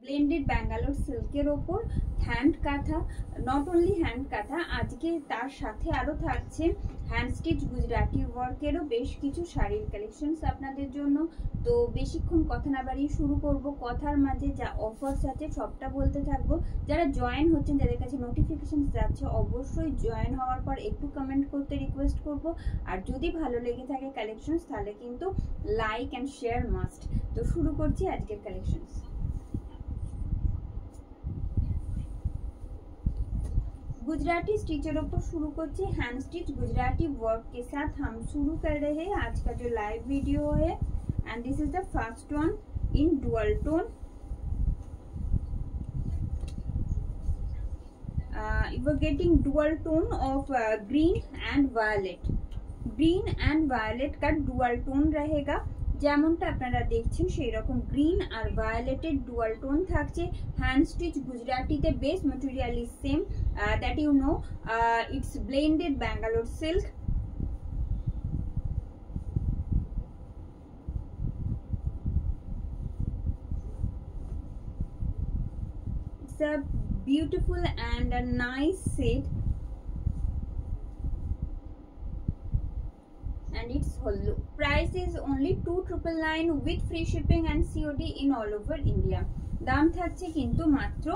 Blended Bangalore সিল্কের ওপর hand কাঁথা, নট অনলি হ্যান্ড কাঁথা, আজকে তার সাথে আরো থাকছে হ্যান্ড স্টিচ গুজরাটি ওয়ার্কেরও বেশ কিছু শাড়ির কালেকশনস আপনাদের জন্য। তো বেশিক্ষণ কথা না বাড়িয়ে শুরু করব। কথার মাঝে যা অফার্স আছে সবটা বলতে থাকবো। যারা জয়েন হচ্ছেন, যাদের কাছে নোটিফিকেশন যাচ্ছে, অবশ্যই জয়েন হওয়ার পর একটু কমেন্ট করতে রিকোয়েস্ট করব। আর যদি ভালো লেগে থাকে কালেকশনস, তাহলে কিন্তু লাইক অ্যান্ড শেয়ার মাস্ট। তো শুরু করছি আজকের কালেকশনস। गुजराती स्टिचर ऊपर शुरू करते हैंड स्टिच गुजराती वर्क के साथ हम शुरू कर रहे हैं आज का जो लाइव वीडियो है। And this is the first one in dual tone. You are getting dual tone of green and violet. Green and violet का डुअल टोन रहेगा, যেমনটা আপনারা দেখছেন সেই রকম গ্রিন আর ভায়োলেটের ডুয়াল টোন থাকছে। হ্যান্ড স্টিচ গুজরাটিতে base material is same, that you know, it's blended Bangalore silk. It's a beautiful and a nice set. And its whole look. Price is only 2,999 with free shipping and COD in all over India. দাম থাকছে কিন্তু মাত্র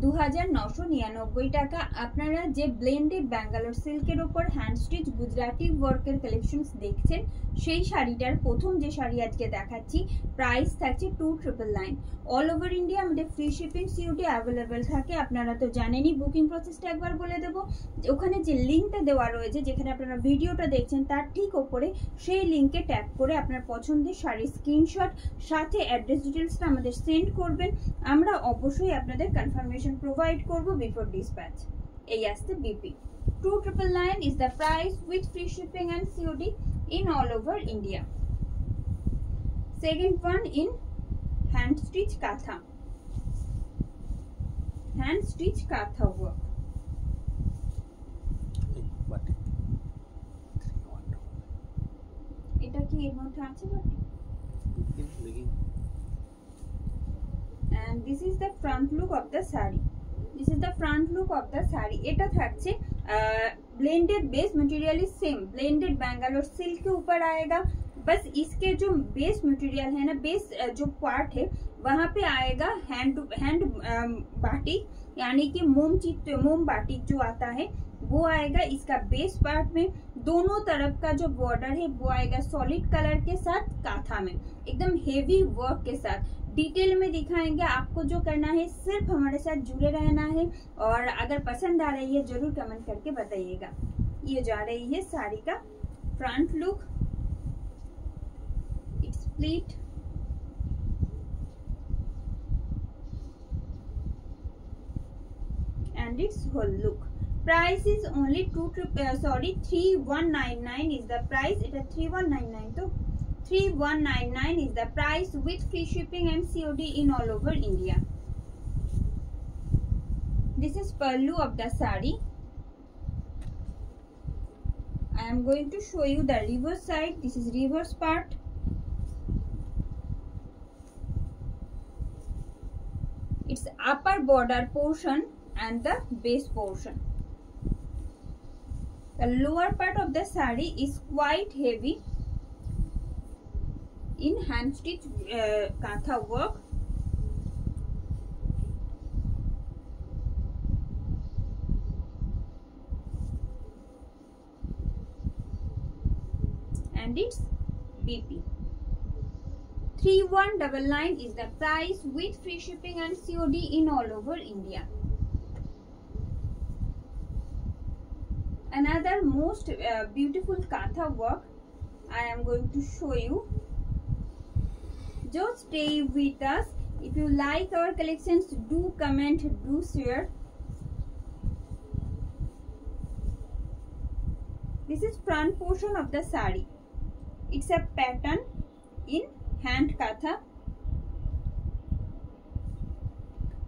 2,999 টাকা। আপনারা যে blended Bangalore সিল্কের উপর hand stitch Gujarati ওয়ার্কের কালেকশনস দেখছেন, সেই শাড়িটার প্রথম যে শাড়ি আজকে দেখাচ্ছি, প্রাইস থাকছে 2,999। অল ওভার ইন্ডিয়া আমাদের ফ্রি শিপিং COD অ্যাভেলেবেল থাকে। আপনারা তো জানেনই। বুকিং প্রসেসটা একবার বলে দেবো। ওখানে যে লিঙ্কটা দেওয়া রয়েছে, যেখানে আপনারা ভিডিওটা দেখছেন তার ঠিক ওপরে, সেই লিঙ্কে ট্যাপ করে আপনার পছন্দের শাড়ির স্ক্রিনশট সাথে অ্যাড্রেস ডিটেলসটা আমাদের সেন্ড করবেন। আমরা অবশ্যই আপনাদের কনফার্মেশন প্রোভাইড করব বিফোর ডিসপ্যাচ। এই আসছে BP. 2,999 is the price with free shipping and COD in all over India. Second one in hand stitch katha. Hand stitch katha work. এটা কি এর মধ্যে আছে বাটি? And this is the front look of the saree. This is the front look of the saree. এটা থাকছে blended base material is same, blended Bangalore silk के ऊपर आएगा। बस इसके जो बेस मटेरियल है ना, बेस जो पार्ट है वहां पे आएगा हैंड बाटिक, यानी कि मोम बाटिक जो आता है वो आएगा इसका बेस पार्ट में। दोनों तरफ का जो बॉर्डर है वो आएगा सॉलिड कलर के साथ काथा में, एकदम हेवी वर्क के साथ। डिटेल में दिखाएंगे। आपको जो करना है सिर्फ हमारे साथ जुड़े रहना है, और अगर पसंद आ रही है जरूर कमेंट करके बताइएगा। ये जा रही है साड़ी का front look. It's pleat and its whole look. Price is only 3,199 is the price. এটা 3,199 তো 3,199 is the price with free shipping and COD in all over India. This is pallu of the saree. I am going to show you the reverse side. This is reverse part. It's upper border portion and the base portion. The lower part of the saree is quite heavy in hand stitch kantha work. And it's BP. 3,199 is the price with free shipping and COD in all over India. Another most beautiful kantha work I am going to show you. Just stay with us. If you like our collections, do comment, do share. This is front portion of the saree. It's a pattern in hand katha.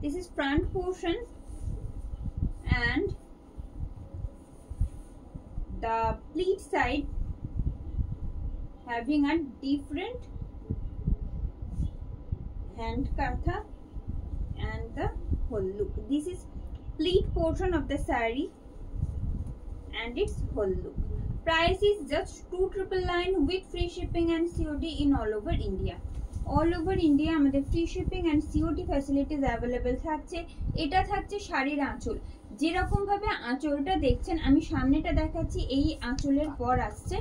This is front portion, and the pleat side having a different hand katha and whole look. This is pleat portion of the saree and its whole look. Price is just 2,999 with free shipping and COD in all over India. All over India আমাদের free shipping and COD facilities available থাকছে। এটা থাকছে শাড়ির আঁচল। যেরকম ভাবে আঁচলটা দেখছেন, আমি সামনেটা দেখাচ্ছি, এই আঁচলের পর আসছে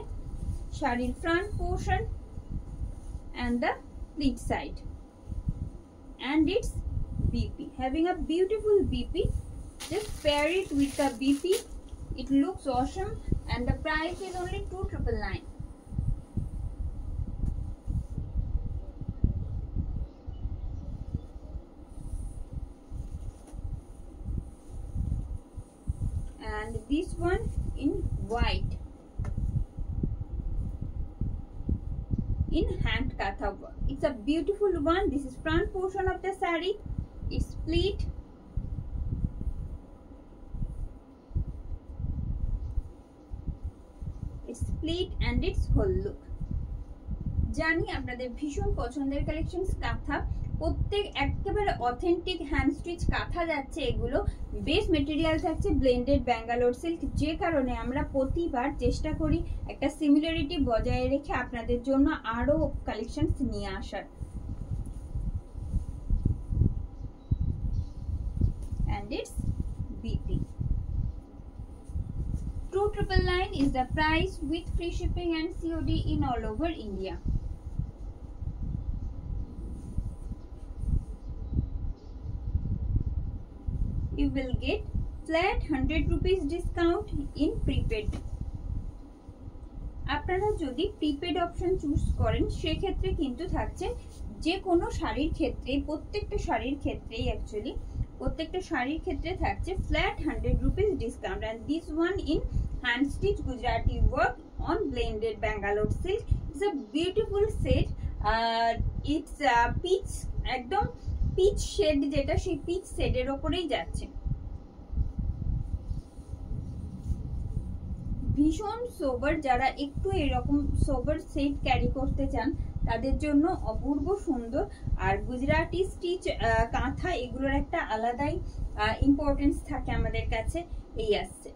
শাড়ির front portion and the pleat side and its BP, having a beautiful BP. Just pair it with the BP, it looks awesome, and the price is only 2,999. And this one in white, in hand katha work. It's a beautiful one. This is front portion of the saree. It's pleat, it's pleat and its whole look. জানি আপনাদের ভীষণ পছন্দের collections কাঁথা, প্রত্যেক একেবারে authentic hand stitch কাঁথা যাচ্ছে। এগুলো বেস মেটেরিয়াল থাকছে ব্লেন্ডেড ব্যাঙ্গালোর সিল্ক, যে কারণে আমরা প্রতিবার চেষ্টা করি একটা সিমিলারিটি বজায় রেখে আপনাদের জন্য আরো কালেকশনস নিয়ে আসার। And its BP. 2,999 is the price with free shipping and COD in all over India. You will get flat 100 rupees discount in prepaid. আপনারা যদি প্রিপেড অপশন চুজ করেন সেক্ষেত্রে কিন্তু থাকছে যে কোনো শাড়ির ক্ষেত্রে, প্রত্যেকটা শাড়ির ক্ষেত্রেই অ্যাকচুয়ালি প্রত্যেকটা শাড়ির ক্ষেত্রে থাকছে flat 100 rupees discount. And this one in hand stitch Gujarati work on blended Bangalore silk. It's a beautiful set. It's peach, একদম পিচ শেড, যেটা সেই পিচ শেডের ওপরেই যাচ্ছে। ভীষণ সোবার, যারা একটু এরকম সোবার সেট ক্যারি করতে চান তাদের জন্য অপূর্ব সুন্দর। আর গুজরাটি স্টিচ কাঁথা এগুলোর একটা আলাদাই ইম্পর্টেন্স থাকে আমাদের কাছে। এই আসছে,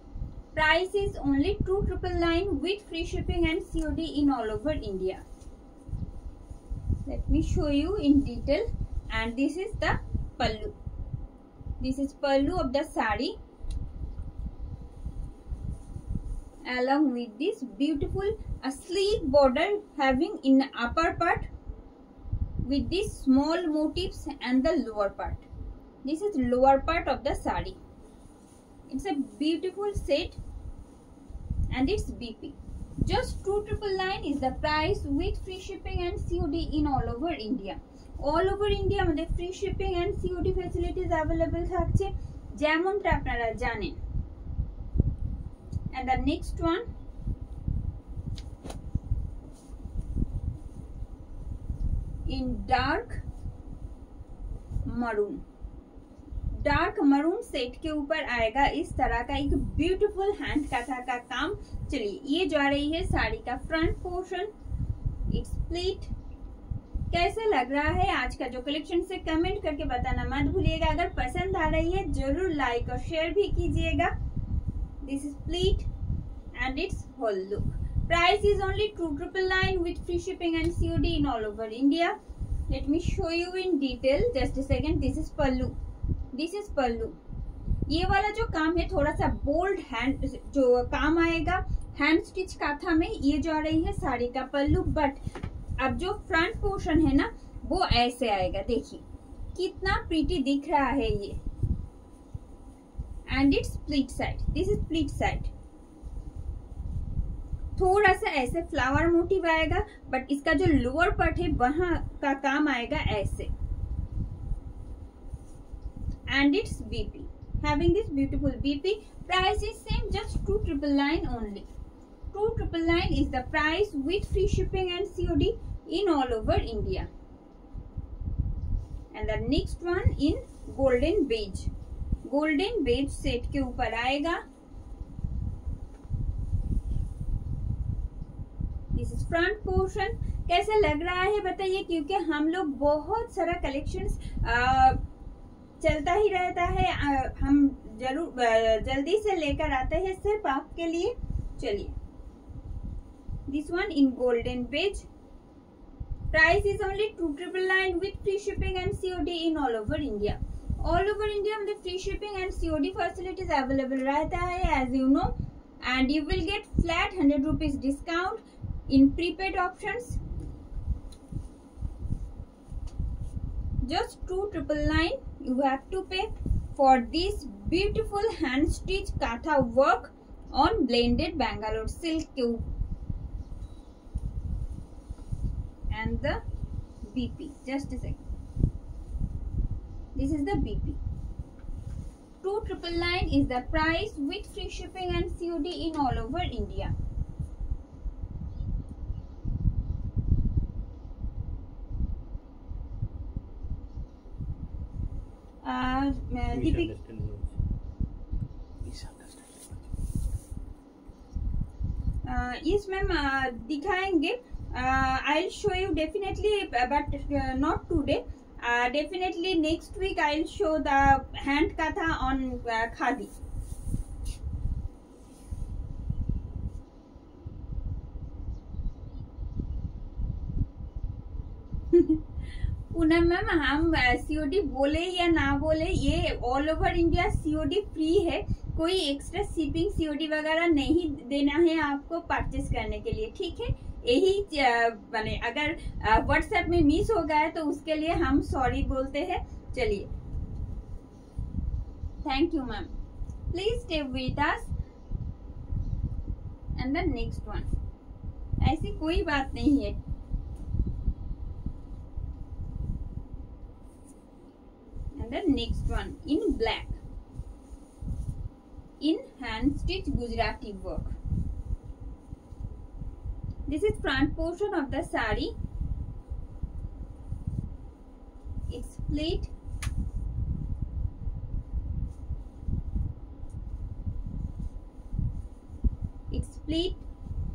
price is only 2,999 with free shipping and COD in all over India. Let me show you in detail. And this is the pallu. This is pallu of the saree, along with this beautiful sleek border having in the upper part with these small motifs and the lower part. This is lower part of the saree. It's a beautiful set and it's BP. Just 2,999 is the price with free shipping and COD in all over India. All over India আমাদের free shipping and COD facilities available থাকছে, যেমনটা আপনারা জানেন। And the next one in dark maroon. Dark maroon set के ऊपर आएगा इस तरह का एक ब्यूटीफुल हैंड काथा का काम। चलिए, ये जा रही है साड़ी का फ्रंट पोर्शन, इट्स प्लीट। कैसा लग रहा है आज का जो कलेक्शन से कमेंट करके बताना मत भूलिएगा। अगर पसंद आ रही है जरूर लाइक और शेयर भी कीजिएगा। This is pleat and it's whole look. Price is only 2,999 with free shipping and COD in all over India. Let me show you in detail. Just a second. This is pallu. This is pallu. ये वाला जो काम है थोड़ा सा bold hand जो काम आएगा हैंड स्टिच काथा में, ये जा रही है साड़ी का पल्लू। बट अब जो फ्रंट पोर्शन है ना वो ऐसे आएगा, देखिए कितना प्रीटी दिख रहा है ये। And it's pleat side, this is pleat side. थोड़ा सा ऐसे फ्लावर मोटिव आएगा, बट इसका जो लोअर पार्ट है वहां का काम आएगा ऐसे। And it's BP, having this beautiful BP. Price is same, just 2,999 only. 2,999 is the price with free shipping and COD in all over India. And the next one in golden beige. Golden beige set के ऊपर आएगा। This is front portion. कैसा लग रहा है बताइए, क्योंकि हम लोग बहुत सारा कलेक्शंस चलता ही रहता है, हम जरूर जल्दी से लेकर आते हैं सिर्फ आपके लिए। चलिए, this one in golden beige, price is only 2999 with free shipping and COD in all over India. All over India में free shipping and COD facilities available रहता है as you know, and you will get flat 100 rupees discount in prepaid options. Just 2999 you have to pay for this beautiful hand stitch katha work on blended Bangalore silk and the BP. Just a second. This is the BP. 2999 is the price with free shipping and COD in all over India. Yes ma'am, दिखाएंगे, I'll show you definitely, but not today, definitely next week I'll show the hand katha on khadi. Poonam ma'am, हम COD बोले या ना बोले, ये all over India COD free है, कोई extra shipping COD वगैरह नहीं देना है आपको परचेस करने के लिए, ठीक है। यही बने, अगर व्हाट्सएप में मिस हो गया है तो उसके लिए हम सॉरी बोलते हैं। चलिए, thank you ma'am, please stay with us and the next one. ऐसी कोई बात नहीं है। The next one in black, in hand stitch Gujarati work. This is front portion of the sari. It's split. It's split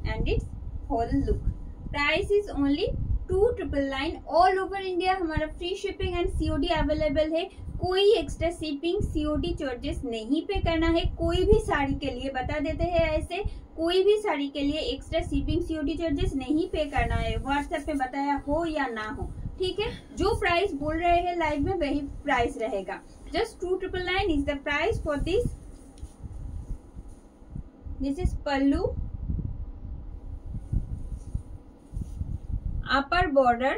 and its whole look. Price is only 2999 all over India. हमारा free shipping and COD available है, कोई extra shipping COD charges नहीं पे करना है। कोई भी साड़ी के लिए बता देते हैं ऐसे, कोई भी साड़ी के लिए एक्स्ट्रा शिपिंग COD चार्जेस नहीं पे करना है, व्हाट्सएप पे बताया हो या ना हो, ठीक है। जो प्राइस बोल रहे हैं लाइव में वही प्राइस रहेगा। Just 2999 is the price for this. This is pallu, upper border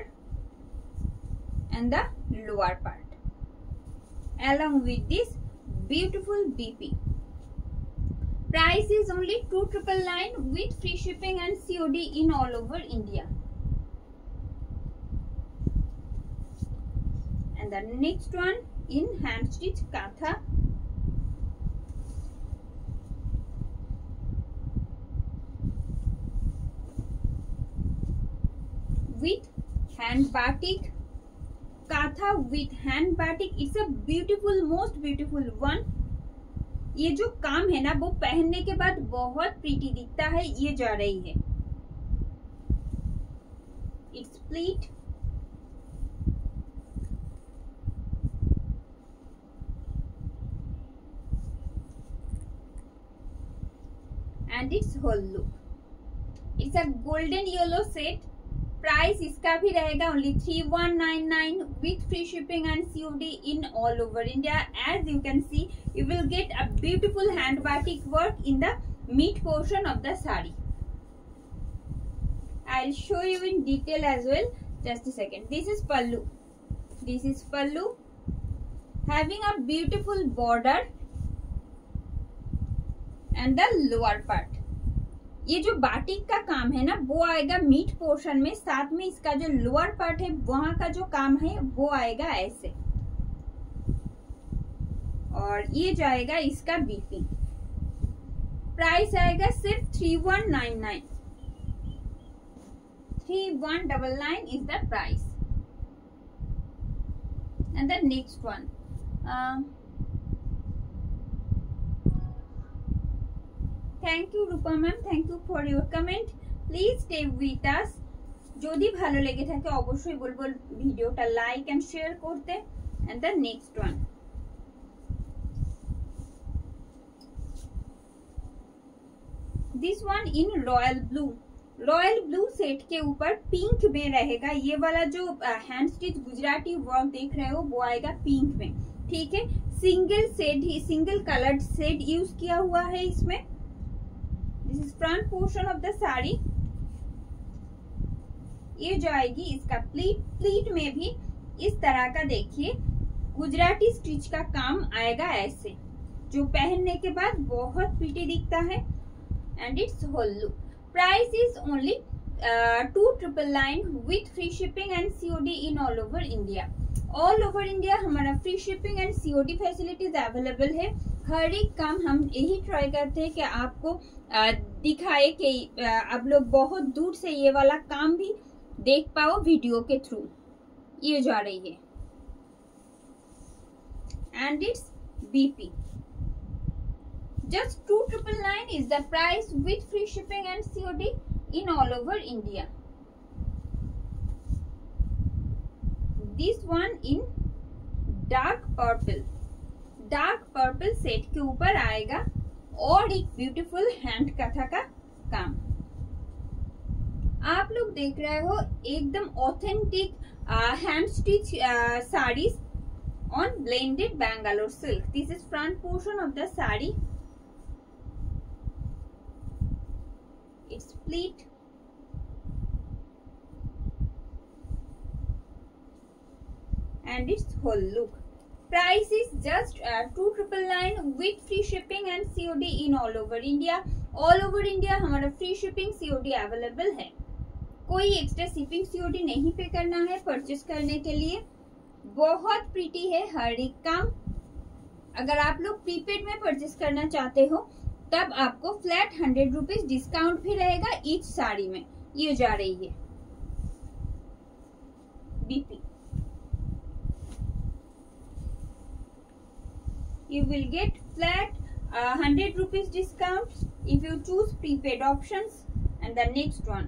and the lower part along with this beautiful BP. Price is only 2999 with free shipping and COD in all over India. And the next one in hand stitch katha, with hand batik, katha with hand batik. It's a beautiful, most beautiful one. ये जो काम है ना वो पहनने के बाद बहुत प्रीटी दिखता है। ये जा रही है, it's split and its whole look. It's a golden yellow set. Price इसका भी रहेगा only 3199 with free shipping and COD in all over India. As you can see, you will get a beautiful hand batik work in the mid portion of the sari. I will show you in detail as well. Just a second. This is pallu, this is pallu having a beautiful border and the lower part. ये जो batik का काम है ना वो आएगा mid portion में, साथ में इसका जो लोअर पार्ट है वहां का जो काम है वो आएगा ऐसे, और ये जाएगा इसका BP। प्राइस आएगा सिर्फ 3199। 3199 is the price. And the next one, thank you Rupa ma'am, thank you for your comment. Please stay with us. যদি ভালো লেগে থাকে অবশ্যই বলবো ভিডিওটা লাইক এন্ড শেয়ার করতে। and the next one, this one in royal blue. Royal blue set के ऊपर पिंक में रहेगा। ये वाला जो हैंड स्टिच गुजराती वर्क देख रहे हो वो आएगा पिंक में, ठीक है। सिंगल कलर्ड सेट यूज किया हुआ है इसमें। This is front portion of the sari. ये जो आएगी इसका प्लीट में भी इस तरह का देखिए गुजराती स्टिच का काम आएगा ऐसे, जो पहनने के बाद बहुत प्रीटी दिखता है। And it's whole look. Price is only 2,999 with free shipping and COD in all over India. All over India हमारा free shipping and COD facilities available है। हर एक काम हम यही ट्राई करते हैं कि आपको दिखाए कि आप लोग बहुत दूर से ये वाला काम भी देख पाओ वीडियो के थ्रू। ये जा रही है and it's BP. Just 2,999 is the price with free shipping and COD in all over India. This one in dark purple. Dark purple set के ऊपर आएगा और एक ब्यूटीफुल हैंड कथा का काम। आप लोग देख रहे हो एकदम authentic hand stitch saris on blended Bangalore silk. This is front portion of the sari. It's pleat and its whole look. Price is just 2,999 with free shipping and COD in all over India. All over India हमारा free shipping COD available है। कोई extra shipping COD नहीं पे करना है purchase करने के लिए। बहुत प्रीटी है हर एक काम। अगर आप लोग प्रीपेड में परचेस करना चाहते हो तब आपको फ्लैट 100 रुपीज डिस्काउंट भी रहेगा ईच साड़ी में। ये जा रही है BP. You will get flat 100 rupees discount if you choose prepaid options. And the next one,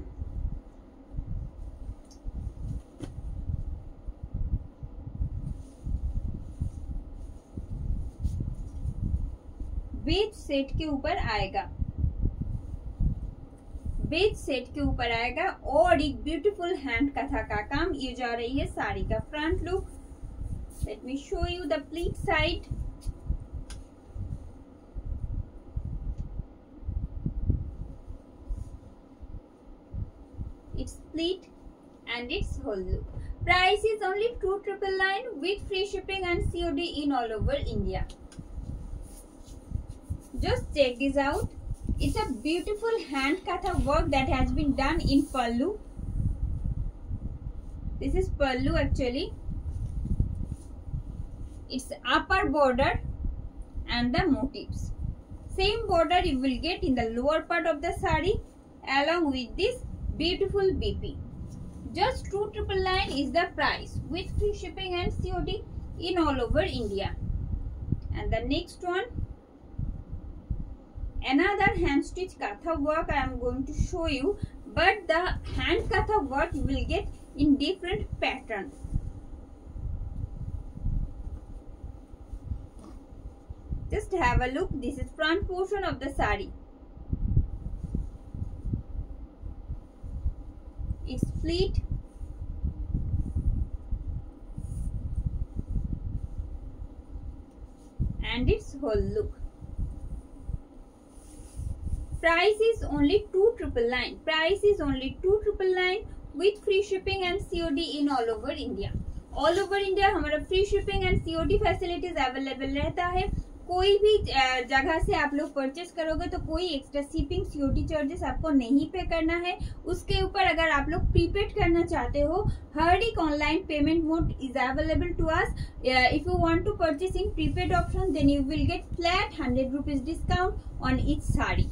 beige set के ऊपर आएगा। बेज सेट के ऊपर आएगा और एक ब्यूटीफुल हैंड कथा का काम। ये जा रही है साड़ी का front look. Let me show you the pleat side. It's pleat and its whole look. Price is only 2,999 with free shipping and COD in all over India. Just check this out. It's a beautiful hand katha work that has been done in pallu. This is pallu actually. It's upper border and the motifs. Same border you will get in the lower part of the sari along with this beautiful BP. Just 2,999 is the price with free shipping and COD in all over India. And the next one, another hand stitch katha work I am going to show you, but the hand katha work you will get in different patterns. Just have a look. This is front portion of the sari. It's pleat and its whole look. Price is only 2,999. Price is only 2,999 with free shipping and COD in all over India. All over India हमारा free shipping and COD facilities available रहता है। कोई भी जगह से आप लोग purchase करोगे तो कोई एक्स्ट्रा शिपिंग COD चार्जेस आपको नहीं पे करना है। उसके ऊपर अगर आप लोग प्रीपेड करना चाहते हो, हर एक online payment mode is available to us. If you want to purchase in prepaid option then you will get flat 100 rupees discount on each sari.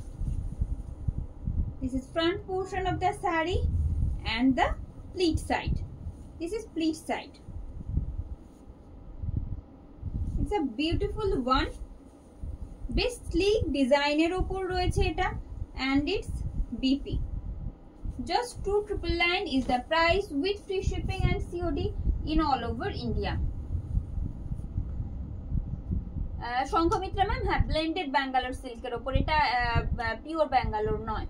This is front portion of the sari and the pleat side. This is pleat side. It's a beautiful one. Best sleek designer opor royeche eta and it's BP. Just 2,999 is the price with free shipping and COD in all over India. Sanghamitra ma'am, হ্যাঁ blended Bangalore সিল্কের ওপর, এটা pure Bangalore নয়।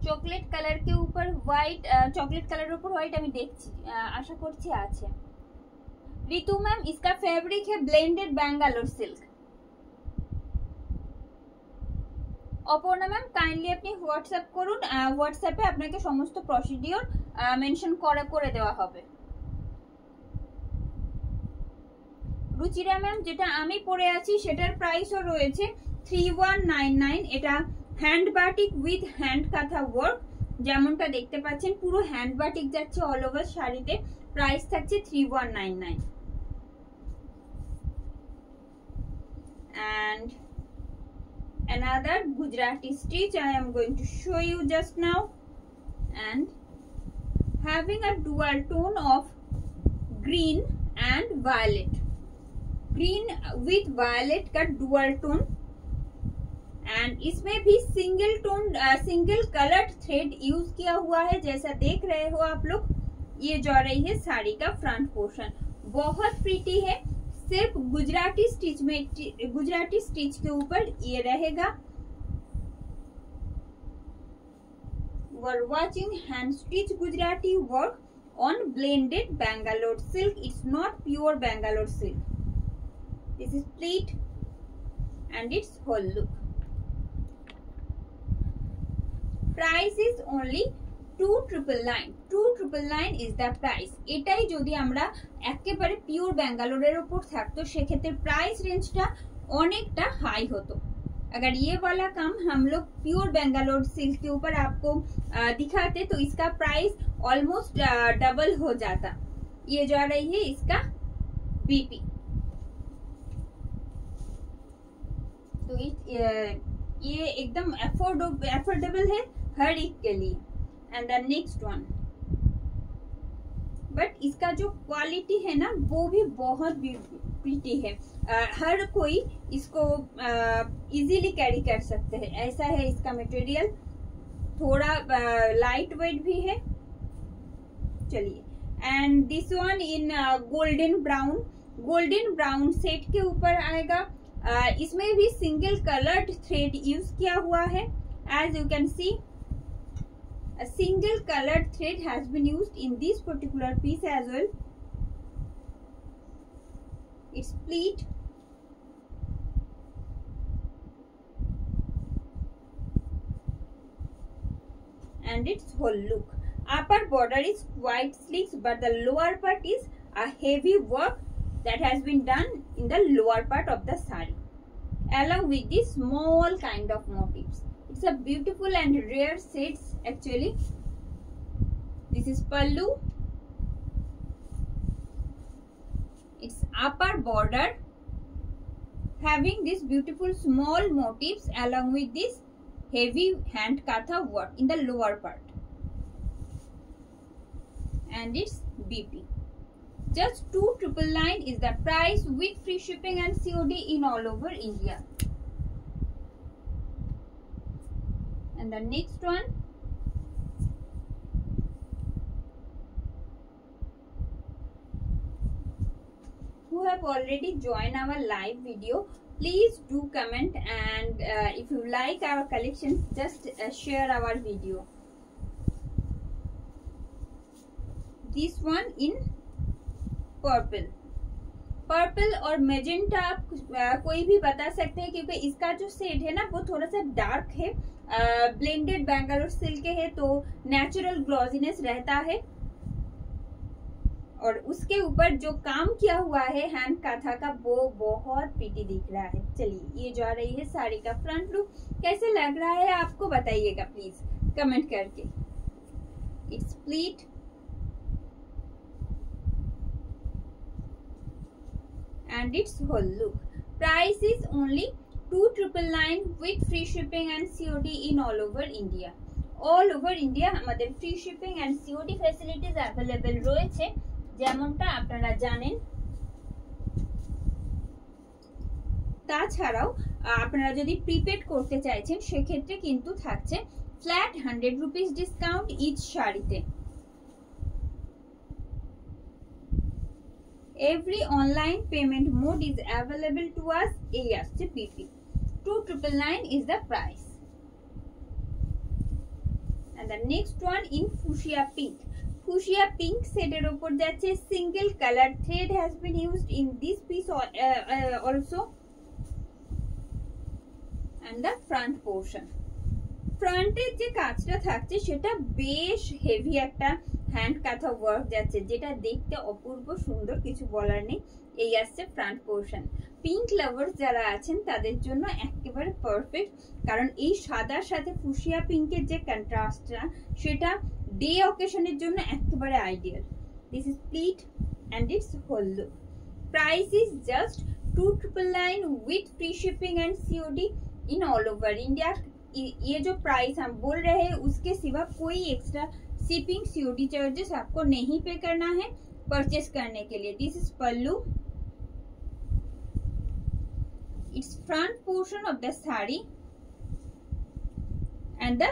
Chocolate colour के ऊपर white, chocolate colour ऊपर white আমি দেখছি, আশা করছি আছে। ঋতু ম্যাম, इसका फैब्रिक है blended Bangalore silk. Aparna ma'am, kindly আপনি হোয়াটসঅ্যাপ করুন, হোয়াটসঅ্যাপে আপনাকে সমস্ত প্রসিডিওর মেনশন করে দেওয়া হবে। রুচিরা ম্যাম, যেটা আমি পরে আছি সেটার প্রাইসও রয়েছে 3199। এটা হ্যান্ড বাটিক উইথ হ্যান্ড কাঁথা ওয়ার্ক, যেমনটা দেখতে পাচ্ছেন পুরো হ্যান্ড বাটিক যাচ্ছে অল ওভার শাড়িতে, প্রাইস থাকছে 3199। and another Gujarati stitch I am going to show you just now, and having a dual tone of green and violet, green with violet का dual tone, and इसमें भी single tone single coloured thread use किया हुआ है, जैसा देख रहे हो आप लोग। ये जा रही है साड़ी का फ्रंट पोर्शन, बहुत प्रीटी है। सिर्फ गुजराती स्टिच में, गुजराती स्टिच के ऊपर ये रहेगा। We're watching hand stitch Gujarati work on blended Bangalore silk. It's not pure Bangalore silk. This is pleat and its whole look. Price is only 2999. 2999 is the price. এটাই যদি আমরা একেবারে পিওর ব্যাঙ্গালোরের উপর থাকতো সেক্ষেত্রে প্রাইস রেঞ্জটা অনেকটা হাই হতো। अगर ये वाला काम हम लोग प्योर बैंगलोर सिल्क के ऊपर आपको दिखाते तो इसका प्राइस ऑलमोस्ट डबल हो जाता। ये जा रही है इसका बीपी। तो ये एकदम अफोर्डेबल है हर एक के लिए। And the next one, but इसका जो क्वालिटी है ना वो भी बहुत प्रीटी है, हर कोई इसको इजीली कैरी कर सकते हैं, ऐसा है इसका मटेरियल। थोड़ा लाइट वेट भी है। चलिए, and this one in golden brown set के ऊपर आएगा। इसमें भी सिंगल कलर्ड थ्रेड यूज किया हुआ है। As you can see, a single colored thread has been used in this particular piece as well. It's pleat and its whole look. Upper border is quite sleek, but the lower part is a heavy work that has been done in the lower part of the saree, along with these small kind of motifs. It's a beautiful and rare sets actually. This is pallu. Its upper border having these beautiful small motifs along with this heavy hand katha work in the lower part, and its BP. Just 2999 is the price with free shipping and COD in all over India. And the next one, who have already joined our live video, please do comment, and if you like our collections, just share our video. This one in purple और magenta आप कोई भी बता सकते हैं, क्योंकि इसका जो शेड है ना वो थोड़ा सा डार्क है, ब्लेंडेड बैंगलोर सिल्क है, तो नेचुरल ग्लॉजीनेस रहता है। और उसके ऊपर जो काम किया हुआ है हैंड काथा का वो बहुत प्रीटी दिख रहा है। चलिए, ये जा रही है साड़ी का फ्रंट लुक। कैसे लग रहा है आपको बताइएगा प्लीज कमेंट करके। It's pleat and its whole look. Price is only 2999 with free shipping and COD in all over India. All over India আমাদের free shipping and COD facilities available রয়েছে, যেমনটা আপনারা জানেন। তাছাড়াও আপনারা যদি প্রিপেড করতে চাইছেন সেক্ষেত্রে কিন্তু থাকছে ফ্ল্যাট 100 রুপিস ডিসকাউন্ট ইচ শাড়িতে। Every online payment mode is available to us. এই আসছে BP. 2999 is the price. And the next one in fuchsia pink. Fuchsia pink সেটের উপর যাচ্ছে, single color thread has been used in this piece also. And the front portion. ফ্রন্টের যে কাজটা থাকছে সেটা বেশ হেভি একটা হ্যান্ড কাঁথা ওয়ার্ক যাচ্ছে, যেটা দেখতে অপূর্ব সুন্দর, কিছু বলার নেই। এই আসছে ফ্রন্ট পোর্শন। পিঙ্ক লাভার্স যারা আছেন তাদের জন্য একেবারে পারফেক্ট, কারণ এই সাদার সাথে ফুশিয়া পিঙ্কের যে কন্ট্রাস্টটা সেটা ডে অকেশনের জন্য একেবারে ideal. This is pleat and it's whole look. Price is just 2999 with free shipping and COD in all over India। ये जो प्राइस हम बोल रहे हैं उसके सिवा कोई एक्स्ट्रा शिपिंग COD चार्जेस आपको नहीं पे करना है परचेस करने के लिए। This is pallu, it's front portion of the sari and the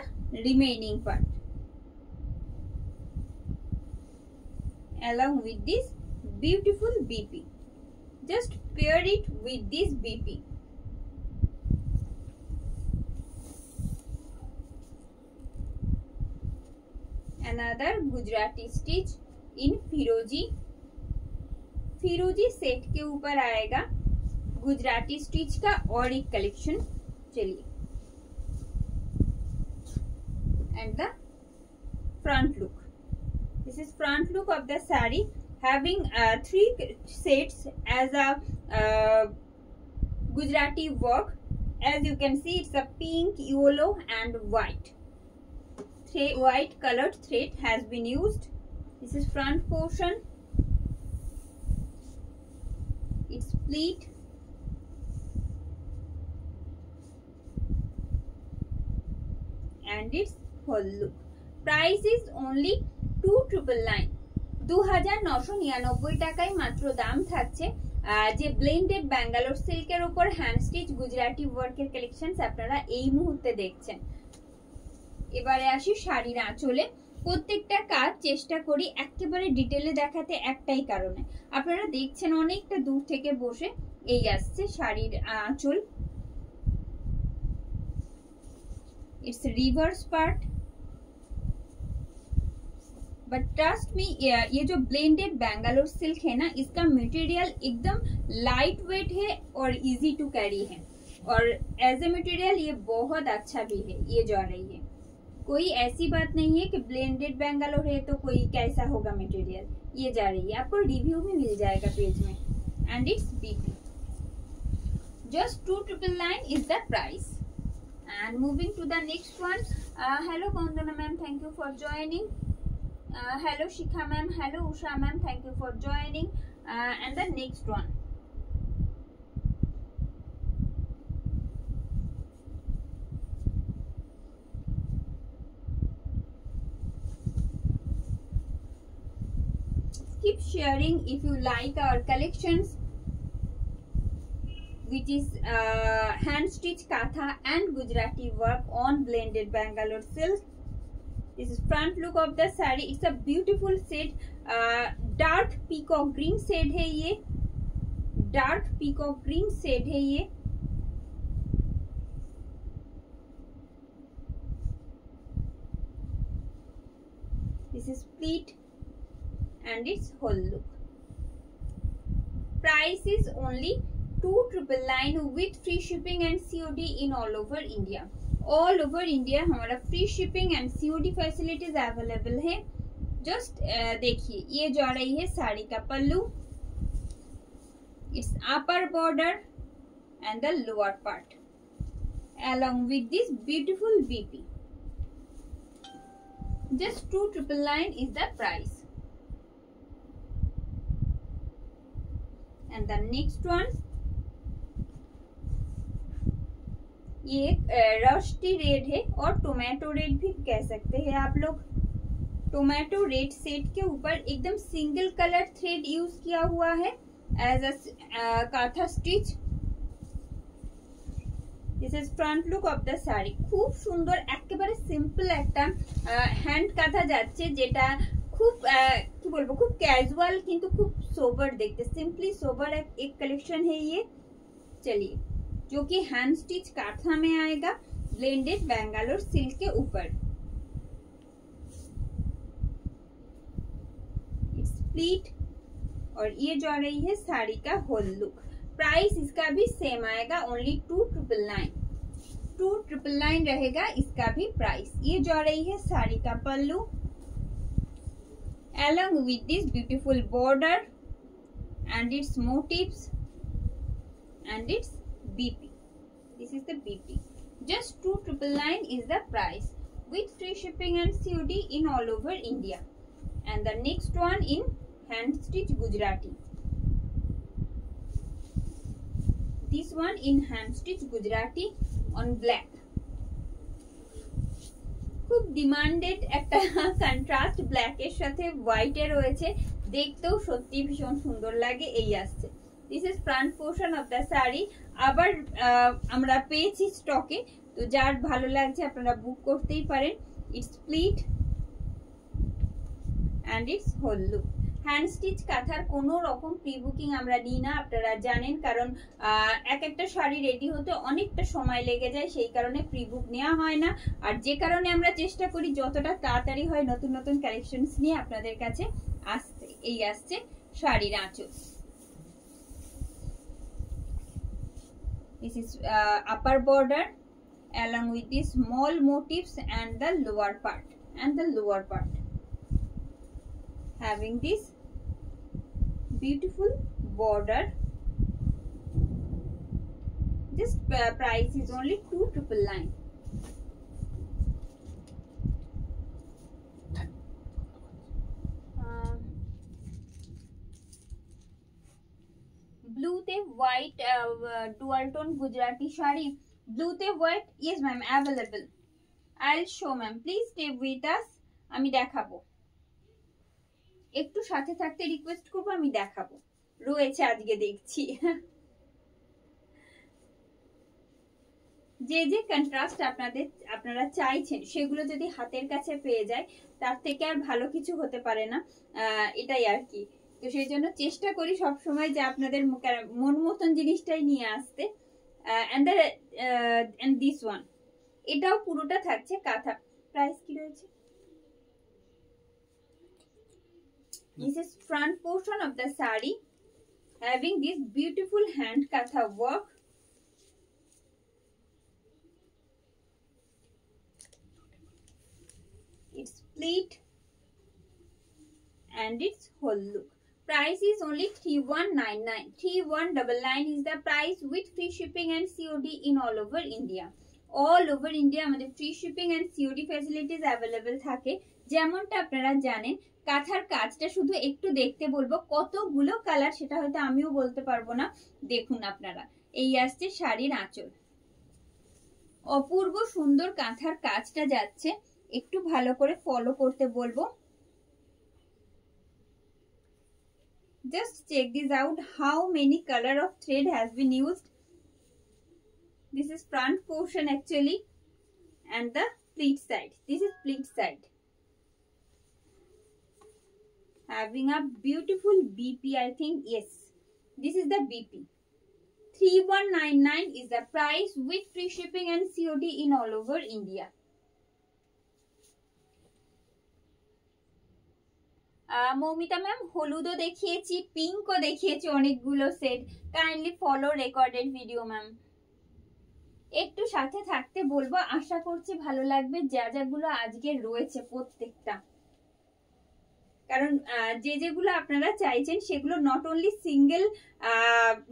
remaining part along with this beautiful BP. Just pair it with this BP. Another Gujarati stitch in फिरोजी। फिरोजी सेट के ऊपर आएगा गुजराती स्टिच का और एक कलेक्शन। चलिए, and the front look. This is front look of the sari having 3 sets as a Gujarati work. As you can see, it's a pink, yellow and white. White colored thread has been used. This is front portion. It's pleat and its whole look. Price is only 2999। 2999 টাকায় মাত্র দাম থাকছে যে blended Bangalore সিল্কের উপর hand stitch Gujarati ওয়ার্কের collections আপনারা এই মুহূর্তে দেখছেন। এবারে আসি শাড়ির আঁচলে। প্রত্যেকটা কাজ চেষ্টা করি একেবারে ডিটেলে দেখাতে, একটাই কারণে আপনারা দেখছেন অনেকটা দূর থেকে বসে। এই আসছে শাড়ির আঁচল, it's reverse part. But trust me, ये जो ब्लेंडेड बैंगलोर सिल्क है ना, इसका मटेरियल एकदम लाइट वेट है और इजी टू कैरी है, और एज ए मटेरियल ये बहुत अच्छा भी है। ये जो आ रही है, कोई ऐसी बात नहीं है कि ब्लेंडेड बैंगलोर है तो कोई कैसा होगा मटेरियल। ये जा रही है, आपको रिव्यू भी मिल जाएगा पेज में। And it's BP. Just 2999 is the price. And moving to the next one, hello Vandana ma'am, thank you for joining. Hello Shikha ma'am, hello Usha ma'am, thank you for joining. And the next one, keep sharing if you like our collections, which is hand stitch katha and Gujarati work on blended Bangalore silk. This is front look of the saree. It's a beautiful shade, dark peacock green shade है ये, dark peacock green shade है ये। This is pleat and its whole look. Price is only 2999 with free shipping and COD in all over India. All over India हमारा free shipping and COD facilities available है। Just देखिए, ये जो आ रही है साड़ी का pallu, it's upper border and the lower part along with this beautiful BP. Just 2999 is the price. And the next one, ये रस्टी रेड है और टोमेटो रेड भी कह सकते हैं आप लोग। टोमेटो रेड सेट के ऊपर एकदम सिंगल कलर थ्रेड यूज किया हुआ है as a kantha stitch. This is front look of the sari. खूब सुंदर एकेबारे सिंपल একটা হ্যান্ড কাঁথা যাচ্ছে, যেটা খুব কি বলবো, খুব कैजुअल কিন্তু খুব सोबर देखते, सिंपली सोबर एक कलेक्शन है ये। चलिए, जो कि हैंड स्टिच काथा में आएगा, ब्लेंडेड बैंगलोर सिल्क के ऊपर। स्प्लिट, और ये जो रही है साड़ी का होल लुक। प्राइस इसका भी सेम आएगा, ओनली 2,999 रहेगा इसका भी प्राइस। ये जो रही है साड़ी का पल्लू, along with this beautiful border and its motifs and its BP. This is the BP. Just 2,999 is the price with free shipping and COD in all over India. And the next one in hand stitch Gujarati. This one in hand stitch Gujarati on black. খুব demanded একটা contrast black এর সাথে white এর রয়েছে, দেখতেও সত্যি ভীষণ সুন্দর লাগে। এই আসছে, this is front portion of the sari. আবার আমরা পেয়েছি স্টকে, তো যার ভালো লাগছে আপনারা বুক করতেই পারেন। It's split and it's whole look. Hand stitch কাঁথার কোনো রকম প্রি বুকিং আমরা নিই না, আপনারা জানেন, কারণ এক একটা শাড়ি রেডি হতে অনেকটা সময় লেগে যায়, সেই কারণে প্রি বুক নেওয়া হয় না। আর যে কারণে আমরা চেষ্টা করি যতটা তাড়াতাড়ি হয় নতুন নতুন কালেকশনস নিয়ে আপনাদের কাছে আসতে। এই আসছে শাড়ির আঁচল। This is upper border along with the small motifs and the lower part. Having this beautiful border. This price is only 2,999. Blue te white dual tone Gujarati shari. Blue te white, yes ma'am, available. I'll show ma'am. Please stay with us. আমি দেখাবো, একটু সাথে থাকতে request করবো, আমি দেখাবো। রয়েছে আজকে দেখছি। যে যে কন্ট্রাস্ট আপনারা চাইছেন সেগুলো যদি হাতের কাছে পেয়ে যায়, তার থেকে আর ভালো কিছু হতে পারে না, এটাই আর কি। তো সেই জন্য চেষ্টা করি সব সময় যে আপনাদের মন মতন জিনিসটাই নিয়ে আসতে। এন্ড দিস ওয়ান, এটাও পুরোটা থাকছে কাঁথা। প্রাইস কি রয়েছে? This is front portion of the sari, having this beautiful hand katha work. It's split and its whole look. Price is only 3,199. 3,199 is the price with free shipping and COD in all over India. All over India আমাদের free shipping and COD facilities available থাকে। যেমনটা আপনারা জানেন, কাঁথার কাজটা শুধু একটু দেখতে বলবো, কতগুলো কালার সেটা হয়তো আমিও বলতে পারবো না। দেখুন আপনারা, এই আসছে শাড়ির আঁচল। অপূর্ব সুন্দর কাঁথার কাজটা যাচ্ছে, একটু ভালো করে ফলো করতে বলবো। Just check this out, how many color of thread has been used. This is front portion actually, and the pleat side. This is pleat side. Having a beautiful BP, I think, yes. This is the BP. 3,199 is the price with free shipping and COD in all over India. Moumita ma'am, হলুদও দেখিয়েছি, পিঙ্কও দেখিয়েছি অনেকগুলো set. Kindly follow recorded video ma'am. একটু সাথে থাকতে বলবো, আশা করছি ভালো লাগবে যা যাগুলো আজকে রয়েছে প্রত্যেকটা। কারণ যেগুলো আপনারা চাইছেন সেগুলো নট অনলি সিঙ্গেল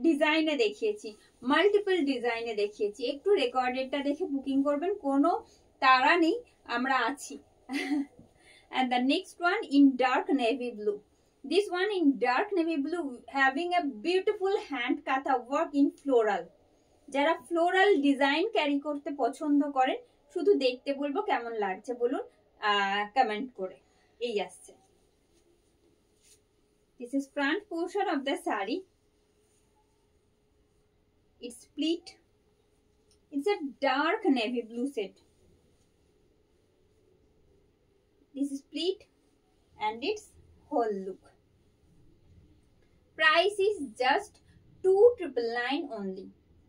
ডিজাইনে দেখিয়েছি, মাল্টিপল ডিজাইনে দেখিয়েছি। একটু রেকর্ডেডটা দেখে বুকিং করবেন, কোনো তাড়া নেই, আমরা আছি। And the next one in dark navy blue. This one in dark navy blue having a beautiful hand katha work in floral. যারা ফ্লোরাল ডিজাইন ক্যারি করতে পছন্দ করেন, শুধু দেখতে বলবো কেমন লাগছে বলুন কমেন্ট করে। এই আসছে, this is front portion of the sari. It's split. It's a dark navy blue set. This is split and its whole look. Price is just 2999 only.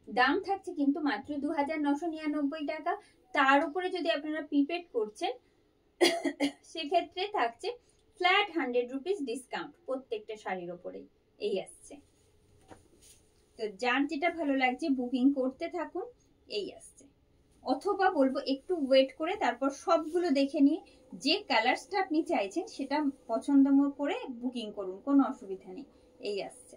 দাম থাকছে কিন্তু মাত্র 2999 টাকা। তার উপরে যদি আপনারা প্রিপেড করছেন সেক্ষেত্রে থাকছে ফ্ল্যাট 100 রুপিস ডিসকাউন্ট প্রত্যেকটা শাড়ির উপরে। এই আসছে, তো যার যেটা ভালো লাগছে বুকিং করতে থাকুন। এই আসছে, অথবা বলবো একটু ওয়েট করে তারপর সবগুলো দেখে নিয়ে যে কালারসটা আপনি চাইছেন সেটা পছন্দ করে বুকিং করুন, কোনো অসুবিধা নেই। এই আসছে,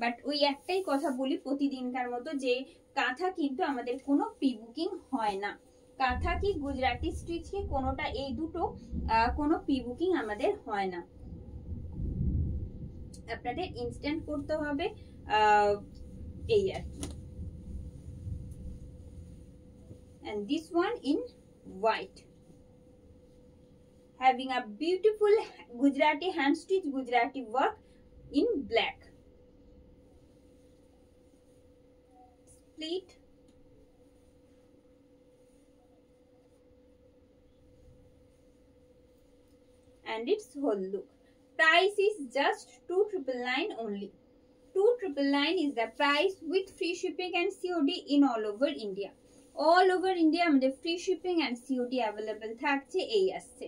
বাট ওই একটাই কথা বলি প্রতিদিনকার মতো, যে কাঁথা কিন্তু আমাদের কোনো প্রি বুকিং হয় না। কাঁথা কি গুজরাটি স্টিচ কি কোনোটা, এই দুটো কোনো প্রি বুকিং আমাদের হয় না। আপনাদের ইনস্ট্যান্ট করতে হবে, এই আর কি। And this one in white, having a beautiful Gujarati hand stitch Gujarati work in black. Split and its whole look. Price is just 2999 only. 2999 is the price with free shipping and COD in all over India. All over India আমাদের free shipping and COD available থাকছে। এই আসছে,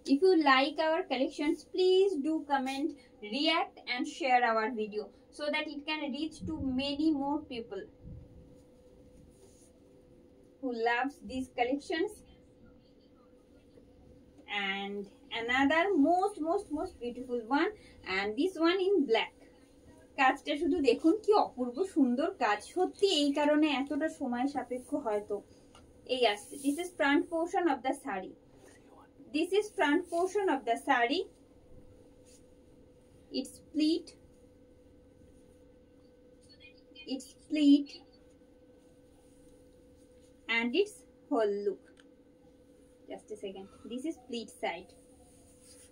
if you like our collections please do comment, react and share our video so that it can reach to many more people who loves these collections. And another most beautiful one, and this one in black. কাজটা শুধু দেখুন কি অপূর্ব সুন্দর কাজ, সত্যি এই কারণে এতটা সময় সাপেক্ষ হয়তো। এই আসছে, this is front portion of the saree. This is front portion of the saree. It's split. It's split and its whole look. Just a second. This is pleat side.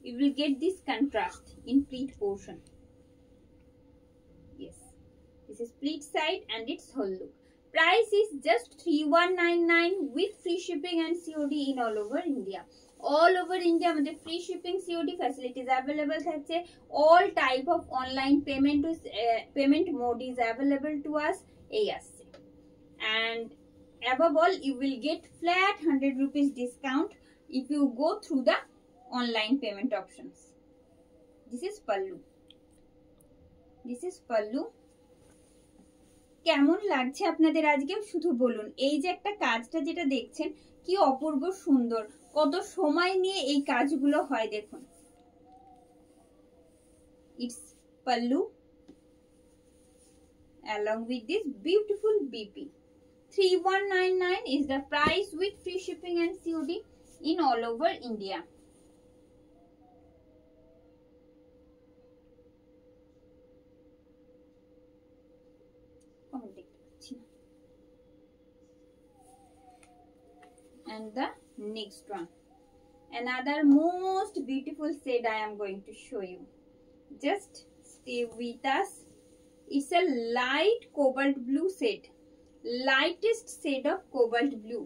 You will get this contrast in pleat portion. Yes, this is pleat side and its whole look. Price is just 3199 with free shipping and COD in all over India. All over India আমাদের free shipping COD facilities available থাকছে। All type of online payment mode is available to us। এই আসছে, and above all you will get flat 100 rupees discount if you go through the online payment options. This is pallu. This is pallu. কেমন লাগছে আপনাদের আজকে শুধু বলুন। এই যে একটা কাজটা যেটা দেখছেন কি অপূর্ব সুন্দর, কত সময় নিয়ে এই কাজগুলো হয় দেখুন। It's pallu along with this beautiful BP. 3199 is the price with free shipping and COD in all over India. And the next one, another most beautiful shade I am going to show you. Just stay with us. It's a light cobalt blue shade, lightest shade of cobalt blue.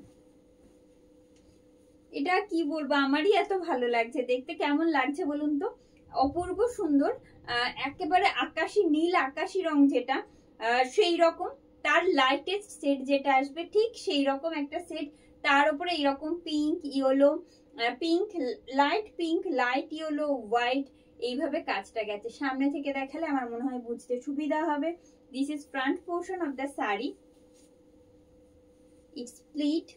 এটা কি বলবো, আমারই এত ভালো লাগছে দেখতে। কেমন লাগছে বলুন তো, অপূর্ব সুন্দর, একেবারে আকাশী নীল আকাশী রং যেটা সেই রকম, তার লাইটেস্ট শেড যেটা আসবে ঠিক সেই রকম একটা শেড, তার উপরে এরকম pink yellow, pink light yellow white, এইভাবে কাজটা গেছে। সামনে থেকে দেখালে আমার মনে হয় বুঝতে সুবিধা হবে। This is front portion of the sari. It's pleat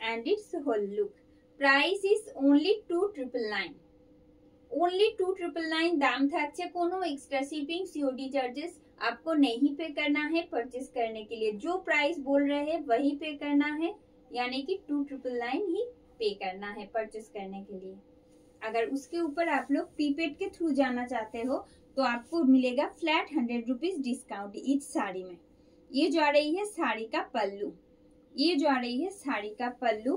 and its whole look. Price is only 2999. Only 2999 दाम থাকছে, কোনো एक्स्ट्रा शिपिंग COD चार्जेस आपको नहीं पे करना है परचेस करने के लिए। जो प्राइस बोल रहे हैं वही पे करना है, यानी कि 2999 ही पे करना है परचेस करने के लिए। अगर उसके ऊपर आप लोग प्रीपेड के थ्रू जाना चाहते हो तो आपको मिलेगा फ्लैट 100 रुपीज डिस्काउंट इस साड़ी में। ये जो आ रही है साड़ी का पल्लू, ये जो आ रही है साड़ी का pallu,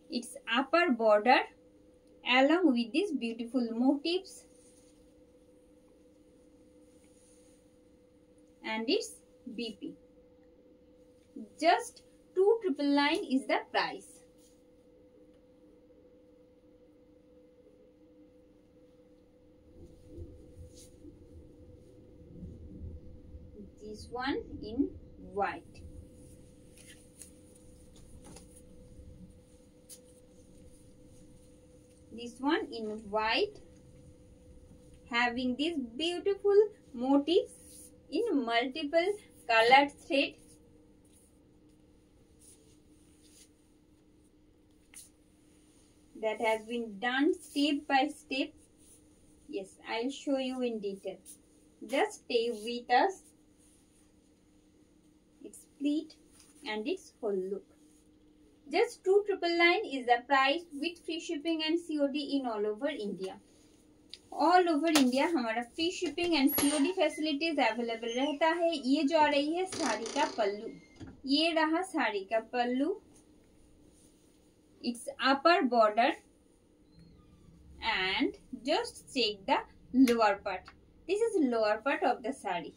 it's upper border along with these beautiful motifs and its BP. Just 2,999 is the price. This one in white. This one in white, having these beautiful motifs in multiple colored thread. That has been done step by step. Yes, I'll show you in detail. Just stay with us. Its pleat and its whole look. Just 2,999 is the price with free shipping and COD in all over India. All over India हमारा free shipping and COD facilities available रहता है. ये जो आ रही है साड़ी का पल्लू. ये रहा साड़ी का पल्लू. Its upper border and just check the lower part. This is lower part of the sari.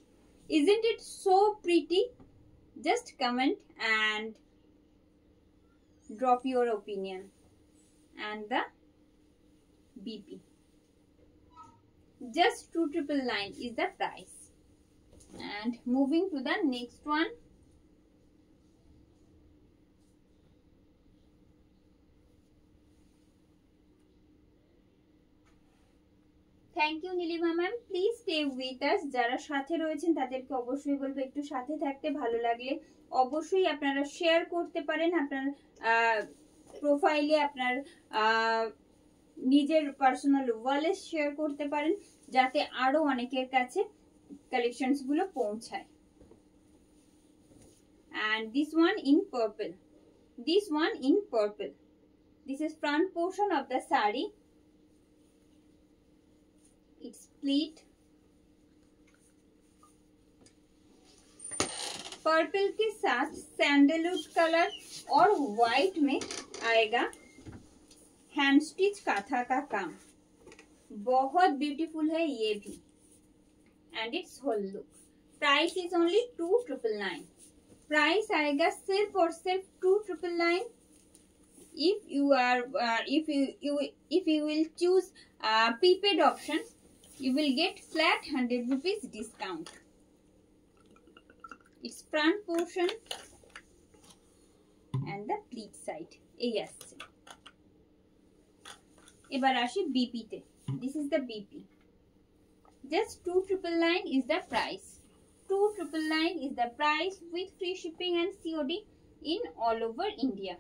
Isn't it so pretty? Just comment and drop your opinion. And the BP. Just 2,999 is the price. And moving to the next one. Thank you Nilima ma'am. Please stay with us. যারা সাথে রয়েছেন তাদেরকে অবশ্যই বলবো একটু সাথে থাকতে. ভালো লাগলে অবশ্যই আপনারা শেয়ার করতে পারেন আপনার প্রোফাইলে, আপনার নিজের পার্সোনাল ওয়ালে শেয়ার করতে পারেন যাতে আরো অনেকের কাছে কালেকশনস গুলো পৌঁছায়. And this one in purple. This one in purple. This is front portion of the sari. It's pleat. Purple के साथ सैंडलवुड कलर और व्हाइट में आएगा हैंड स्टिच काथा का काम. बहुत ब्यूटीफुल है ये भी. And it's whole look. Price is only 2,999. Price आएगा सिर्फ और सिर्फ 2,999. if you are if you will choose prepaid option, you will get flat 100 rupees discount. Its front portion and the pleat side. Yes. এবার আসি BP তে. This is the BP. Just 2,999 is the price. 2,999 is the price with free shipping and COD in all over India.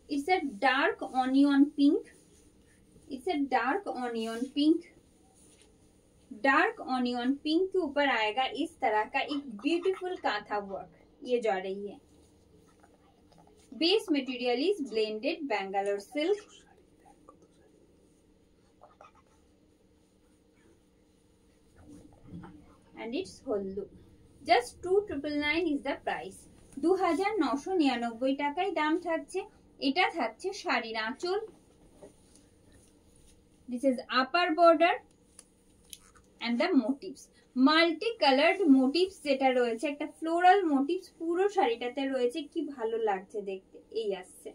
It's a dark onion pink. It's a dark onion pink. Dark onion pink के ऊपर आएगा इस तरह का एक beautiful kantha work. ये जा रही है. Base material is blended Bangalore silk. And it's whole look. Just 2,999 is the price. 2,999 টাকায় দাম থাকছে. এটা থাকছে শাড়ির আঁচল. This is upper border and the motifs. Multi coloured motifs যেটা রয়েছে, একটা ফ্লোরাল মোটিভস পুরো শাড়িটাতে রয়েছে. কি ভালো লাগছে দেখতে. এই আসছে.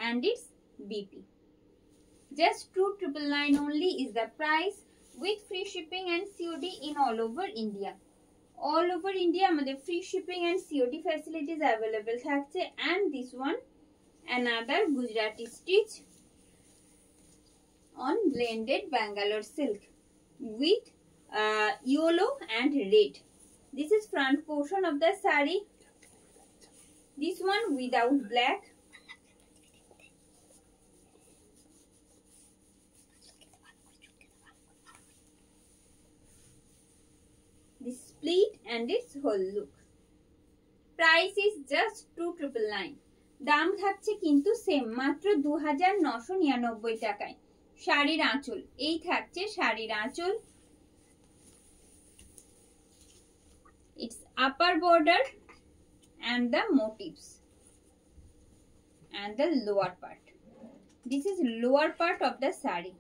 and it's BP. just 2,999 only is the price with free shipping and COD in all over India. all over India আমাদের free shipping and COD facilities available থাকছে. and this one another Gujarati stitch on blended Bangalore silk with yellow and red. This is front portion of the sari. This one without black. This pleat and its whole look. Price is just 2,999. দাম থাকছে কিন্তু same, মাত্র 2,999 টাকায়. শাড়ির আঁচল এই থাকছে. শাড়ির আঁচল. Its upper border and the motifs and the lower part. This is lower part of the sari.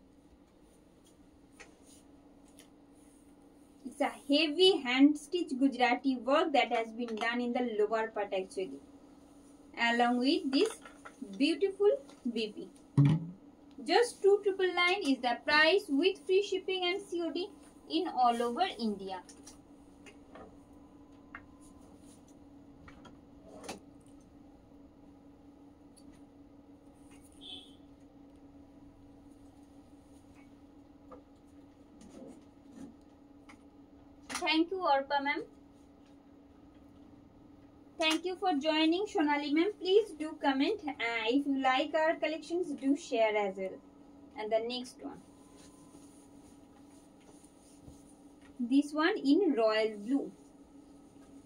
it's a heavy hand stitch Gujarati work that has been done in the lower part actually, along with this beautiful BP. Just 2,999 is the price with free shipping and COD in all over India. Thank you, Arpa ma'am. Thank you for joining, Shonali ma'am. Please do comment. If you like our collections, do share as well. And the next one. This one in royal blue.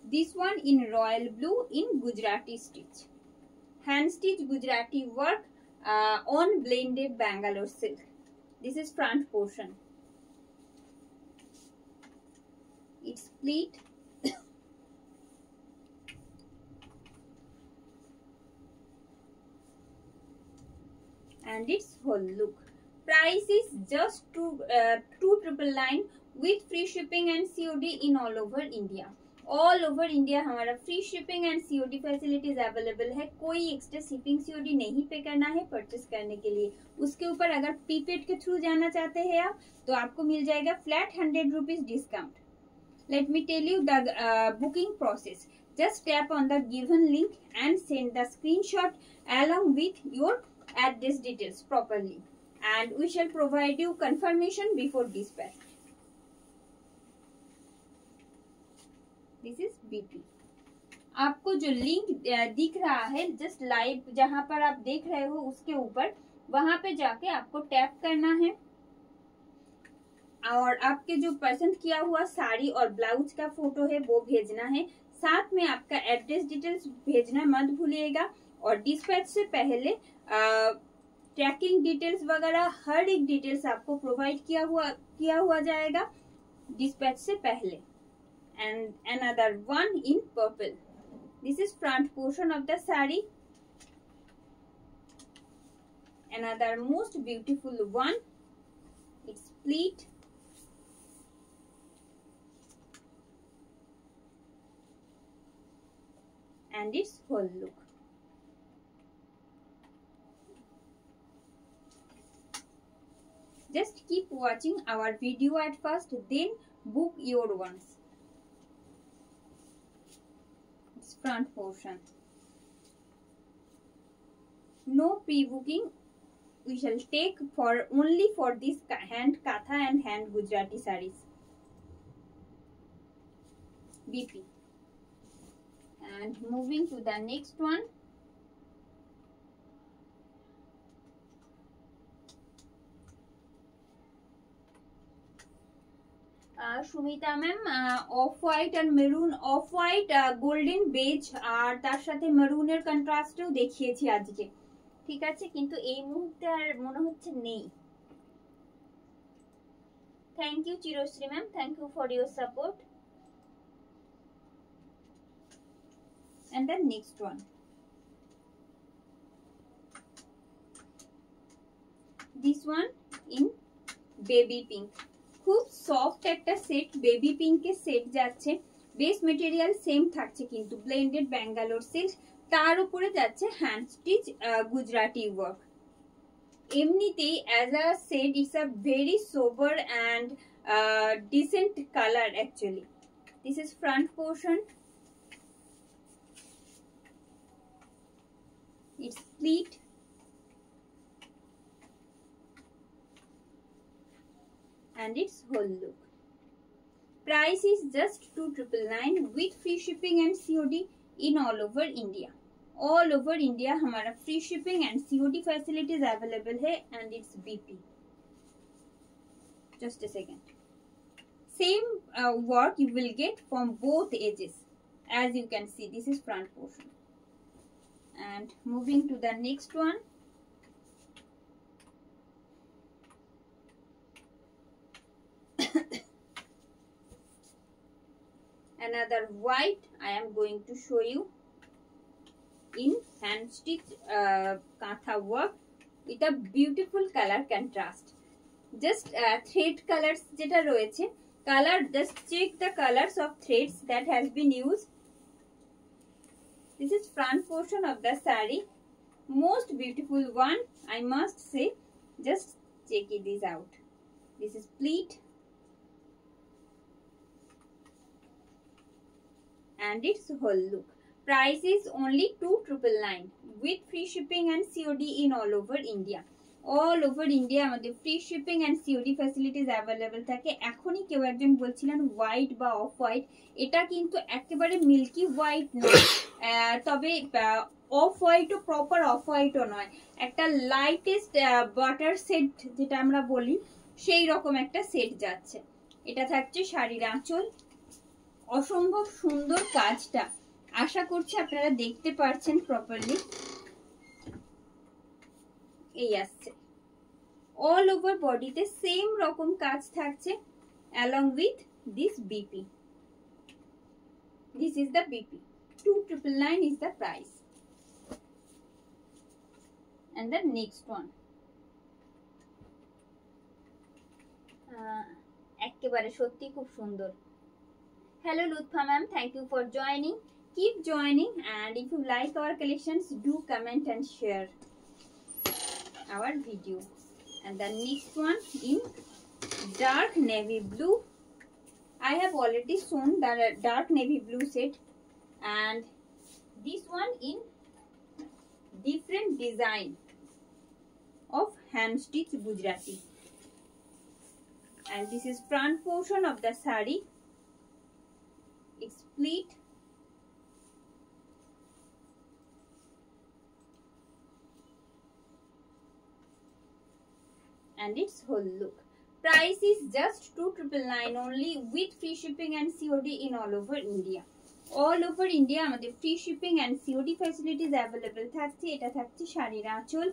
This one in royal blue in Gujarati stitch. Hand stitch Gujarati work on blended Bangalore silk. This is front portion. It's split. And its whole look. Price is just 2,999 with free shipping and COD in all over India. All over India हमारा free shipping and COD facilities available है. कोई extra shipping COD नहीं पे करना है purchase करने के लिए. उसके ऊपर अगर prepaid के through जाना चाहते हैं आप तो आपको मिल जाएगा flat 100 rupees discount. Let me tell you the booking process. Just tap on the given link and send the screenshot along with your address details properly, and we shall provide you confirmation before dispatch. This is BP. आपको जो link दिख रहा है just live जहां पर आप देख रहे हो उसके ऊपर वहां पे जाके आपको टैप करना है और आपके जो पसंद किया हुआ साड़ी और ब्लाउज का फोटो है वो भेजना है. साथ में आपका एड्रेस डिटेल्स भेजना मत भूलिएगा. और डिस्पैच से पहले ट्रैकिंग डिटेल्स वगैरह हर एक डिटेल्स आपको प्रोवाइड किया हुआ जाएगा डिस्पैच से पहले. And another one in purple. This is front portion of the sari. Another most beautiful one. It's split. And its whole look. Just keep watching our video at first, then book your ones. It's front portion. No pre-booking. We shall take only for this hand Katha and hand Gujarati sarees. BP. And moving to the next one. Sumita ma'am off white আর maroon, off white golden beige আর তার সাথে মেরুনের কন্ট্রাস্টেও দেখিয়েছি আজকে, ঠিক আছে, কিন্তু এই মুহূর্তে আর মনে হচ্ছে নেই. Thank you Chirashree ma'am, thank you for your support. And the next one. This one in baby pink. খুব সফট একটা সেট, বেবি পিঙ্কের সেট যাচ্ছে. বেস মেটেরিয়াল সেম থাকছে কিন্তু ব্লেন্ডেড ব্যাঙ্গালোর সিল্ক, তার উপরে যাচ্ছে হ্যান্ড স্টিচ গুজরাটি ওয়ার্ক. এমনিতেই as a set it's a very sober and decent colour actually. This is front portion. It's split. And its whole look. Price is just 2,999 with free shipping and COD in all over India. All over India हमारा free shipping and COD facilities available है, and it's BP. Just a second. Same work you will get from both edges. As you can see, this is front portion. And moving to the next one. Another white I am going to show you in hand stitch katha work with a beautiful color contrast. Just thread colors যেটা রয়েছে Color, just check the colors of threads that has been used. This is front portion of the saree. Most beautiful one, I must say. Just check this out. This is pleat and its whole look. Price is only 2,999 with free shipping and COD in all over India. All over India আমাদের free shipping and COD facilities available থাকে। এখনই কেউ একজন বলছিলেন white বা off white, এটা কিন্তু একেবারে মিল্কি হোয়াইট নয়, তবে অফ হোয়াইটও প্রপার অফ হোয়াইটও নয়, একটা লাইটেস্ট বাটার সেট যেটা আমরা বলি সেই রকম একটা সেট যাচ্ছে। এটা থাকছে শাড়ির আঁচল, অসম্ভব সুন্দর কাজটা, আশা করছি আপনারা দেখতে পাচ্ছেন প্রপারলি। এই আসছে অল ওভার বডিতে সেম রকম কাজ থাকছে along with this BP. This is the BP. 2,999 is the price. And the next one, একেবারে সত্যি খুব সুন্দর। Hello Lutfa ma'am, thank you for joining. Keep joining, and if you like our collections, do comment and share our video. And the next one in dark navy blue. I have already shown the dark navy blue set, and this one in different design of hand stitch Gujarati. And this is front portion of the saree. It's pleat and its whole look. Price is just 2,999 only with free shipping and COD in all over India. All over India আমাদের free shipping and COD facilities available থাকছে। এটা থাকছে শাড়ির আঁচল।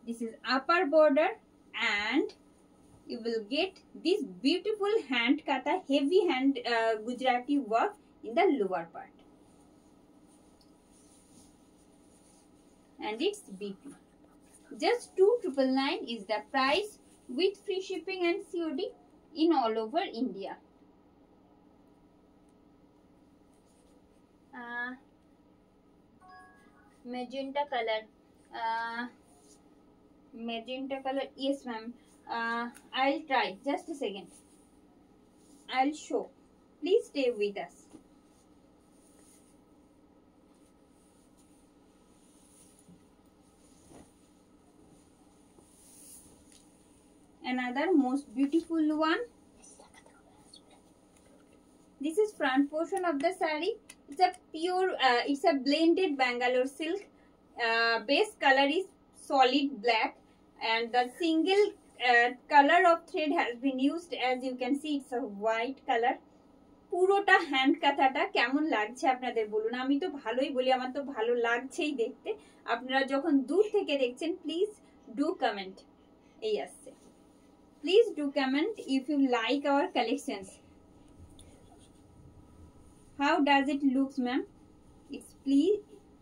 This is upper border, and you will get this beautiful hand kata heavy hand Gujarati work in the lower part, and it's BP. Just 2,999 is the price with free shipping and COD in all over India. Magenta color. Magenta color. Yes, ma'am. I'll try. Just a second. I'll show. Please stay with us. Another most beautiful one. This is front portion of the saree. It's a pure, it's a blended Bangalore silk. Base color is solid black, and the single color of thread has been used. As you can see, it's a white color. পুরোটা hand কাঁথাটা কেমন লাগছে আপনাদের বলুন। আমি তো ভালোই বলি, আমার তো ভালো লাগছেই দেখতে। আপনারা যখন দূর থেকে দেখছেন, প্লিজ ডু কমেন্ট। এই আসছে, please do comment if you like our collections. How does it looks, ma'am? It's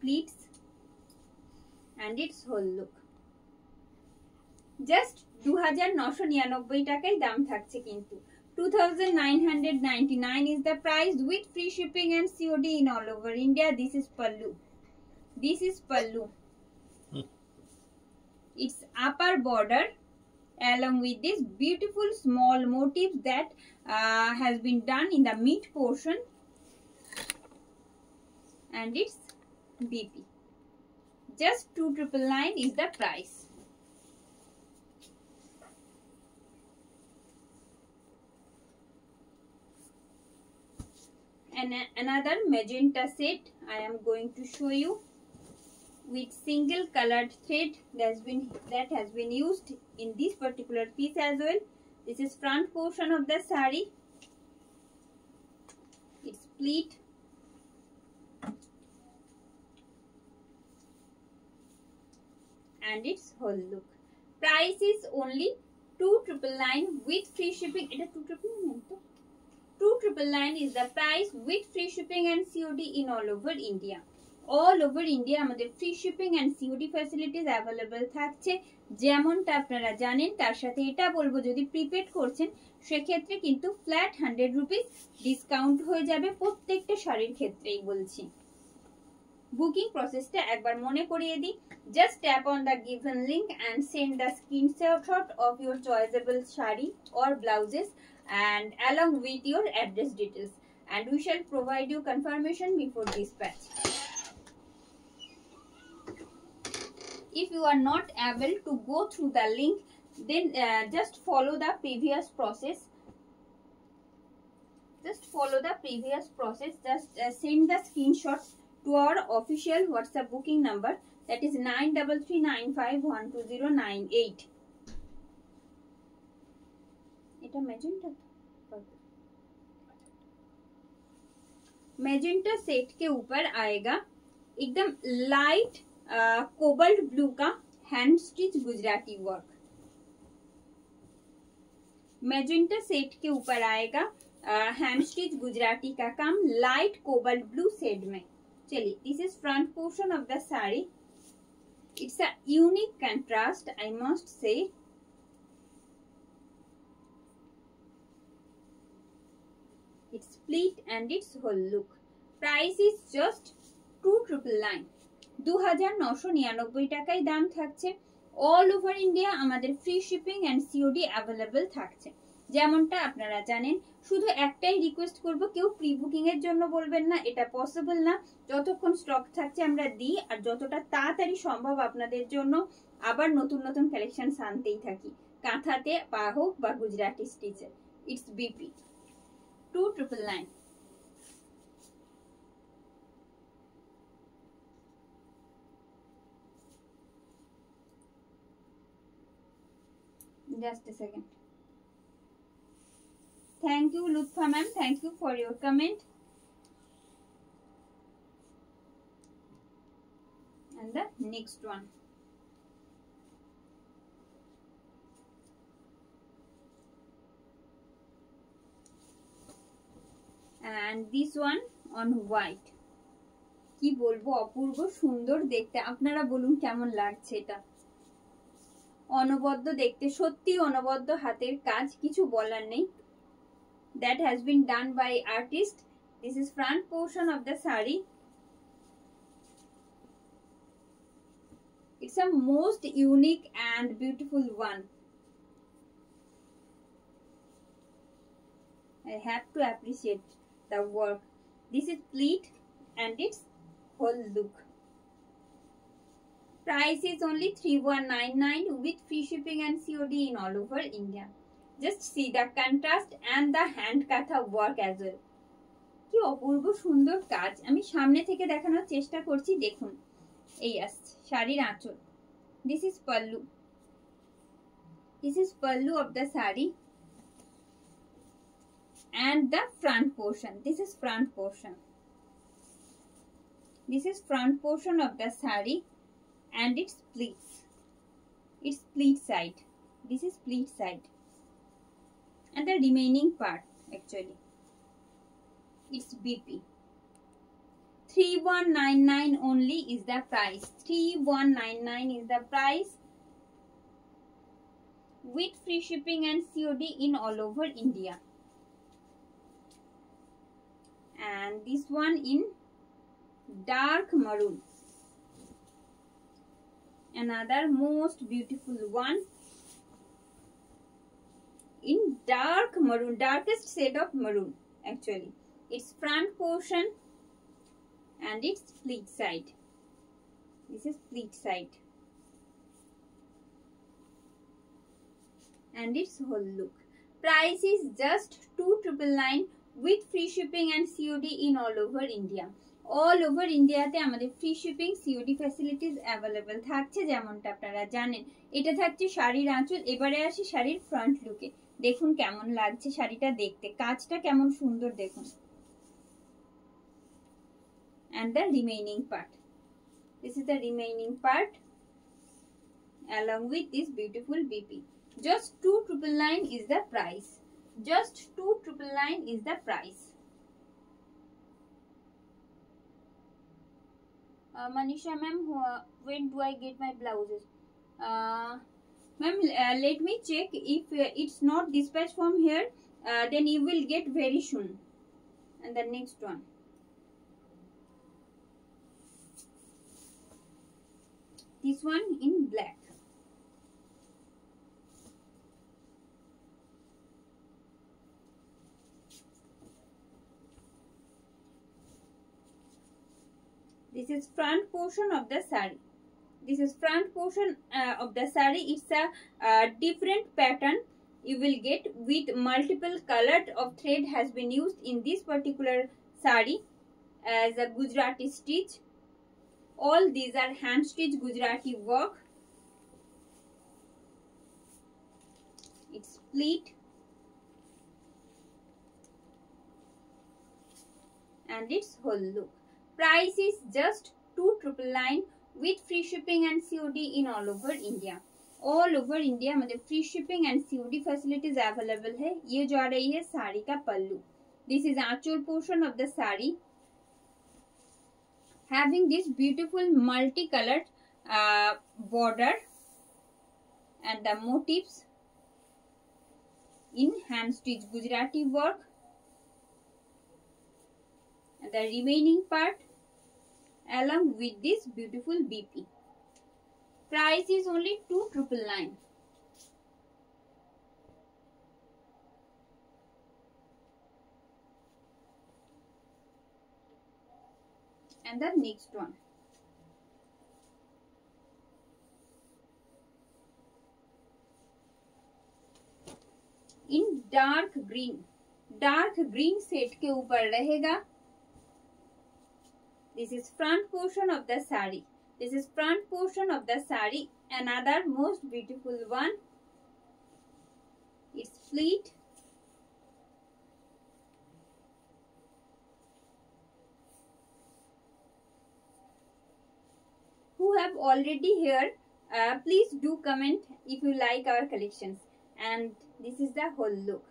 pleats and its whole look. Just 2,999 টাকায় দাম থাকছে, কিন্তু 2,999 is the price with free shipping and COD in all over India. This is pallu. This is pallu. It's upper border along with this beautiful small motif that has been done in the mid portion, and it's BP. Just 2,999 is the price. And another magenta set I am going to show you with single colored thread that has been used in this particular piece as well. This is front portion of the saree. It's pleat and its whole look. Price is only 2,999 with free shipping. It is 2,999. 2,999 is the price with free shipping and COD in all over India. All over India আমাদের free shipping and COD facilities available থাকছে। যেমনটা আপনারা জানেন, তার সাথে এটা বলবো যদি প্রিপেড করছেন সেক্ষেত্রে কিন্তু ফ্ল্যাট 100 রুপিস ডিসকাউন্ট হয়ে যাবে প্রত্যেকটা শাড়ির ক্ষেত্রেই বলছি। বুকিং প্রসেসটা একবার মনে করিয়ে দিই। Just tap on the given link and send the screenshot of your choiceable sari or blouses and along with your address details, and we shall provide you confirmation before dispatch. If you are not able to go through the link, then just follow the previous process. Just send the screenshot to our official WhatsApp booking number, that is 9395120998. এটা magenta set के ऊपर आएगा एकदम light cobalt blue का hand stitch Gujarati work. Magenta set के ऊपर आएगा hand stitch Gujarati का काम लाइट कोबाल्ट ब्लू शेड में। चलिए, this is front portion of the sari. It's a unique contrast, I must say. Its pleat and its whole look. Price is just 2999 2999 টাকায় দাম থাকছে। অল ওভার ইন্ডিয়া আমাদের free shipping and COD available থাকছে। যেমনটা আপনারা জানেন, শুধু একটাই রিকোয়েস্ট করব, কেউ প্রি বুকিং এর জন্য বলবেন না, এটা পসিবল না। যতক্ষণ স্টক থাকছে আমরা দিই, আর যতটা তাড়াতাড়ি সম্ভব আপনাদের জন্য আবার নতুন নতুন কালেকশন আনতেই থাকি, কাঁথাতে বা হোক বা গুজরাটি স্টিচে। It's BP 2999। Just a second. Thank you, Lutfa ma'am. Thank you for your comment. And the next one. And this one on white. কি বলবো, অপূর্ব সুন্দর দেখতে। আপনারা বলুন কেমন লাগছে এটা। অনবদ্য দেখতে, সত্যি অনবদ্য হাতের কাজ, কিছু বলার নেই। That has been done by artist. This is front portion of the saree. It's a most unique and beautiful one. I have to appreciate the work. This is pleat and its whole look. Price is only 3199 with free shipping and COD in all over India. Just see the contrast and the hand katha work as well. কি অপূর্ব সুন্দর কাজ। আমি সামনে থেকে দেখানোর চেষ্টা করছি, দেখুন। এই আসছে শাড়ির আঁচল। This is pallu. This is pallu of the saree. And the front portion. This is front portion. This is front portion of the saree and its pleats. Its pleat side. This is pleat side. And the remaining part actually. It's BP. 3199 only is the price. 3199 is the price with free shipping and COD in all over India. And this one in dark maroon. Another most beautiful one in dark maroon, darkest shade of maroon actually. Its front portion and its pleat side. This is pleat side. And its whole look. Price is just 2999 with free shipping and COD in all over India. All over India তে আমাদের free shipping COD facilities available থাকছে। যেমনটা আপনারা জানেন, এটা থাকছে শাড়ির আঁচল। এবারে আসি শাড়ির ফ্রন্ট লুকে। দেখুন কেমন লাগছে শাড়িটা দেখতে, কাজটা কেমন সুন্দর দেখুন। And the remaining part. This is the remaining part along with this beautiful BP. Just 2999 is the price. Just 2999 is the price. Manisha ma'am, when do I get my blouses? Ma'am, let me check. If it's not dispatched from here, then you will get very soon. And the next one. This one in black. This is front portion of the sari. This is front portion of the sari. It's a different pattern you will get with multiple color of thread has been used in this particular sari as a Gujarati stitch. All these are hand stitch Gujarati work. It's split and its whole look. Price is just 2,999 with free shipping and COD in all over India. All over India मतलब free shipping and COD facilities available है. ये जो आ रही है साड़ी का पल्लू. This is actual portion of the sari, having this beautiful multicolored border and the motifs in hand stitch Gujarati work. And the remaining part along with this beautiful BP. Price is only 2,999. And the next one. In dark green set के ऊपर रहेगा. This is front portion of the sari. This is front portion of the sari. Another most beautiful one. It's split. Who have already here, please do comment if you like our collections. And this is the whole look.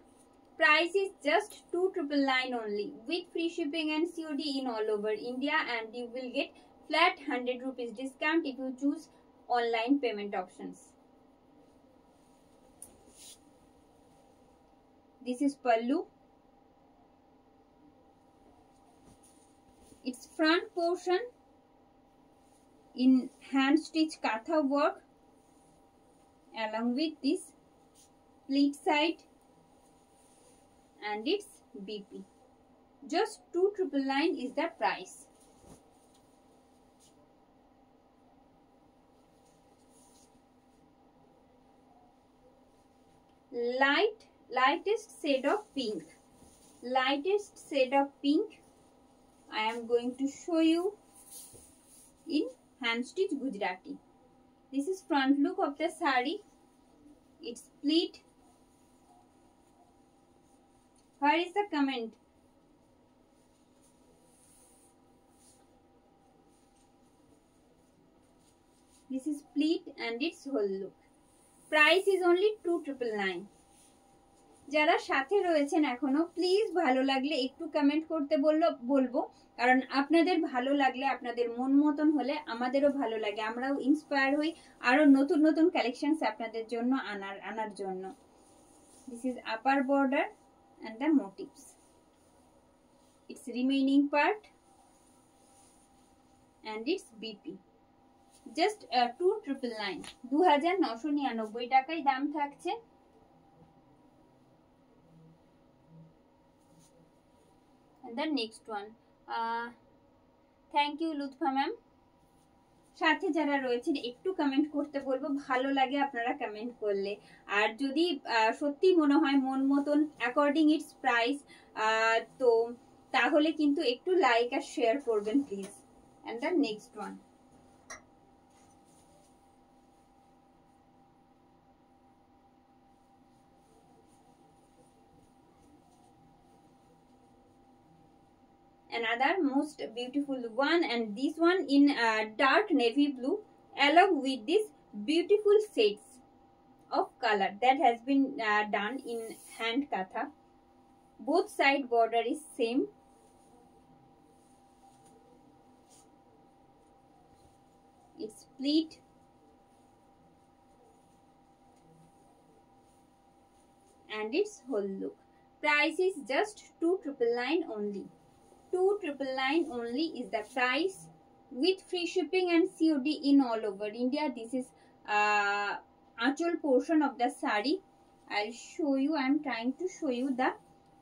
Price is just 2,999 only with free shipping and COD in all over India, and you will get flat 100 rupees discount if you choose online payment options. This is pallu. Its front portion in hand stitch katha work along with this split side and its BP. Just 2,999 is the price. Lightest shade of pink. Lightest shade of pink. I am going to show you in hand stitch Gujarati. This is front look of the sari. It's split. Where is the comment? This is split and its whole look. Price is only 2,999. যারা সাথে রয়েছেন এখনো please ভালো লাগলে একটু comment করতে বলবো, কারণ আপনাদের ভালো লাগলে আপনাদের মন মতন হলে আমাদেরও ভালো লাগে, আমরাও ইন্সপায়ার হই আরো নতুন নতুন কালেকশনস আপনাদের জন্য আনার জন্য. This is upper border and the motifs. Its remaining part and its BP. Just 2,999. 2,999 টাকায় দাম থাকছে. And the next one. Thank you Lutfa ma'am. সাথে যারা রয়েছেন একটু কমেন্ট করতে বলবো, ভালো লাগে আপনারা কমেন্ট করলে। আর যদি সত্যি মনে হয় মন মতন অ্যাকর্ডিং ইটস প্রাইস, তো তাহলে কিন্তু একটু লাইক আর শেয়ার করবেন please. And the next one. Another most beautiful one, and this one in dark navy blue along with this beautiful shades of color that has been done in hand katha. Both side border is same. its pleat, and its whole look. Price is just 2,999 only. 2,999 only is the price with free shipping and COD in all over India. This is Aanchal portion of the sari. I'll show you. I'm trying to show you the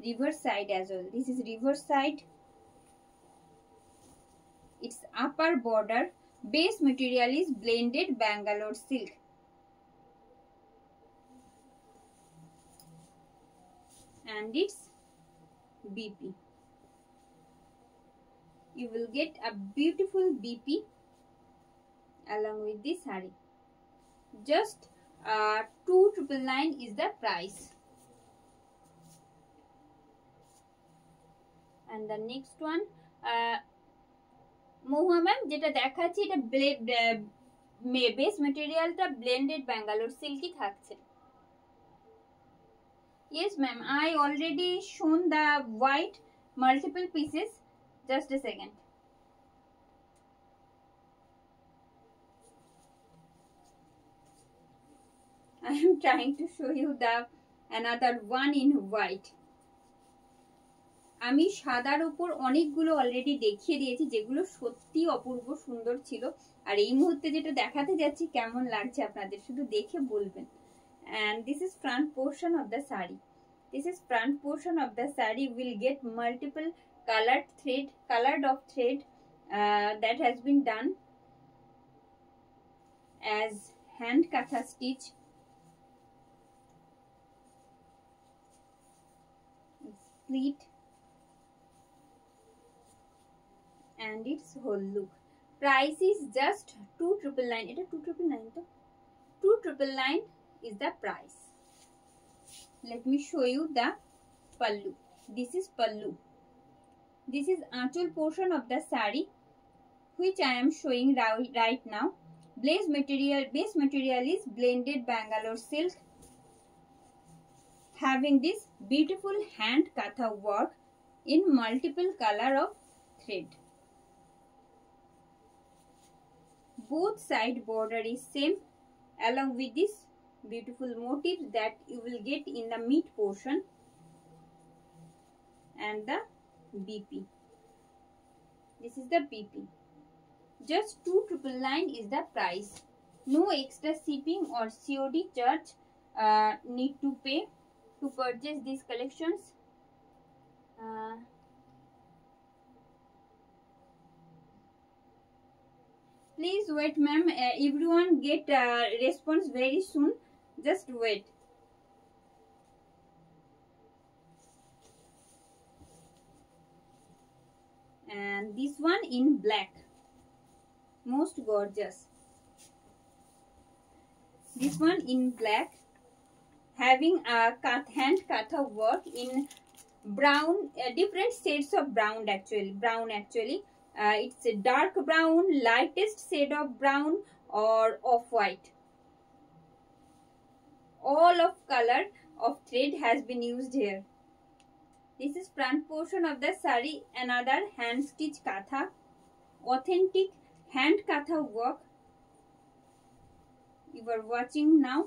reverse side as well. This is reverse side. Its upper border. Base material is blended Bangalore silk. And its BP. You will get a beautiful BP along with this sari. Just 2,999 is the price. And the next one, Mohua ma'am, যেটা দেখাচ্ছি এটা base মেটেরিয়ালটা blended Bangalore সিল্কই থাকছে। Yes ma'am, I already shown the white multiple pieces. Just a second. I am trying to show you the another one in white. আমি সাদার উপর অনেকগুলো already দেখিয়ে দিয়েছি যেগুলো সত্যি অপূর্ব সুন্দর ছিল, আর এই মুহূর্তে যেটা দেখাতে যাচ্ছি কেমন লাগছে আপনাদের শুধু দেখে বলবেন। And this is front portion of the sari. This is front portion of the sari. Will get multiple colored of thread that has been done as hand katha stitch. It's pleat and its whole look. Price is just 2,999. It is 2,999 to 2,999 is the price. Let me show you the pallu. This is pallu. This is Aanchal portion of the sari, which I am showing right now. Base material is blended Bangalore silk, having this beautiful hand katha work in multiple color of thread. Both side border is same, along with this beautiful motif that you will get in the mid portion and the BP. This is the BP. Just 2,999 is the price. No extra shipping or COD charge need to pay to purchase these collections. Please wait ma'am, everyone get response very soon. Just wait. And this one in black, most gorgeous. This one in black, having a hand katha work in brown, different shades of brown actually. It's a dark brown, lightest shade of brown, or off-white. All of color of thread has been used here. This is front portion of the sari, another hand stitch katha, authentic hand katha work. You are watching now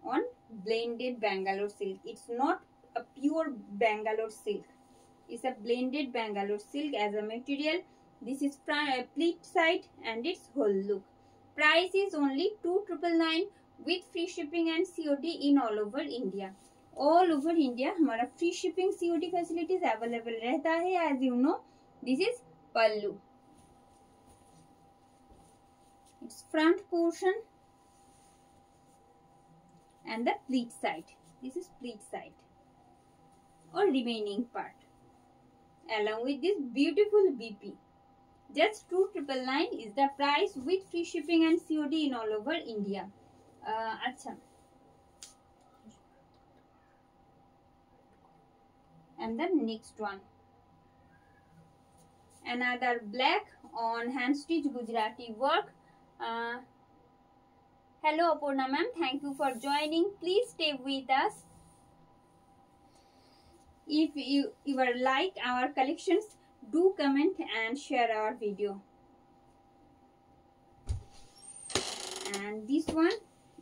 on blended Bangalore silk. It's not a pure Bangalore silk. It's a blended Bangalore silk as a material. This is pleat side and its whole look. Price is only 2,999 with free shipping and COD in all over India. All over India हमारा free shipping COD facilities available रहता है. As you know, this is pallu. Its front portion and the pleat side. This is pleat side or remaining part, along with this beautiful BP. Just 2,999 is the price with free shipping and COD in all over India. Acha. And the next one, another black on hand stitch Gujarati work. Hello Aparna ma'am, thank you for joining. Please stay with us. If you like our collections, do comment and share our video. and this one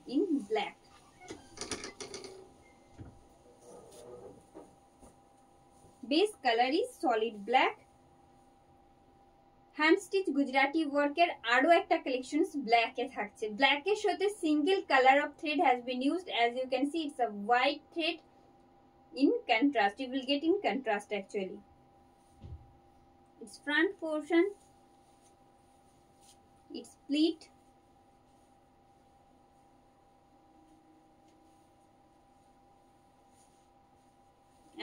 in black. Base color is solid black. Hand stitch Gujarati ওয়ার্কের আরো একটা collections ব্ল্যাকে থাকছে। ব্ল্যাকের সাথে single colour of thread has been used, as you can see it's a white thread in contrast. You will get in contrast actually. Its front portion, its pleat,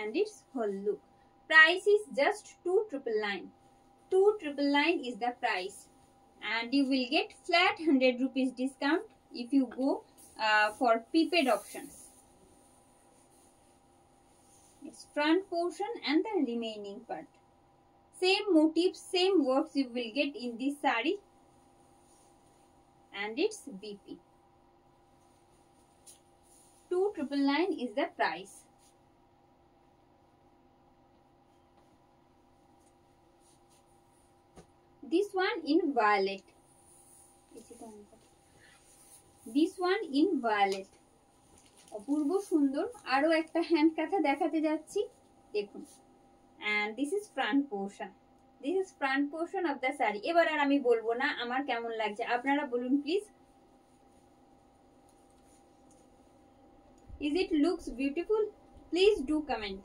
and its whole look. Price is just 2,999. 2,999 is the price, and you will get flat 100 rupees discount if you go for prepaid options. Its front portion and the remaining part. Same motifs, same works you will get in this saree, and its BP. 2,999 is the price. This one in violet. This one in violet. অপূর্ব সুন্দর আরো একটা hand কাঁথা দেখাতে যাচ্ছি, দেখুন। and this is front portion. This is front portion of the saree. এবার আর আমি বলবো না আমার কেমন লাগছে, আপনারা বলুন please. Is it looks beautiful? Please do comment.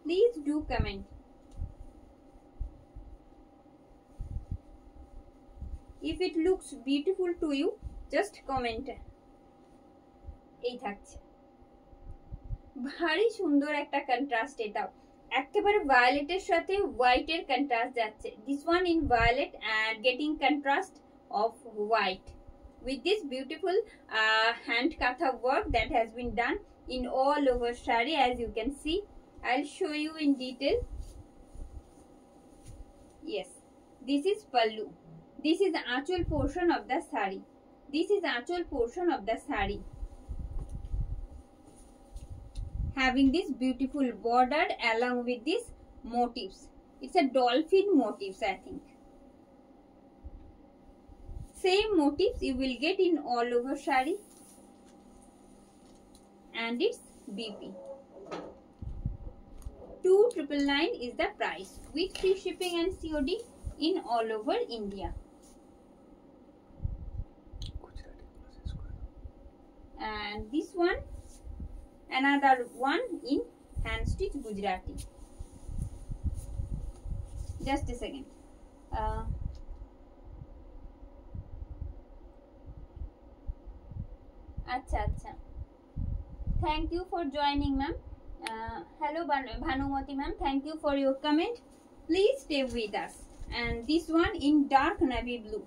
Please do comment. If it looks beautiful to you, just comment. এই থাকছে ভারী সুন্দর একটা কন্ট্রাস্ট, এটাও একেবারে ভায়োলেটের সাথে হোয়াইটের কন্ট্রাস্ট যাচ্ছে। This one in violet and getting contrast of white with this beautiful hand katha work that has been done in all over saree, as you can see. I'll show you in detail. Yes, this is pallu. This is the actual portion of the saree. This is the actual portion of the saree, having this beautiful border along with these motifs. It's a dolphin motifs, I think. Same motifs you will get in all over saree, and its BP. 2,999 is the price with free shipping and COD in all over India. And this one, another one in hand stitch Gujarati. Just a second. Acha. Thank you for joining, ma'am. Hello Bhanumati ma'am, thank you for your comment. Please stay with us. And this one in dark navy blue.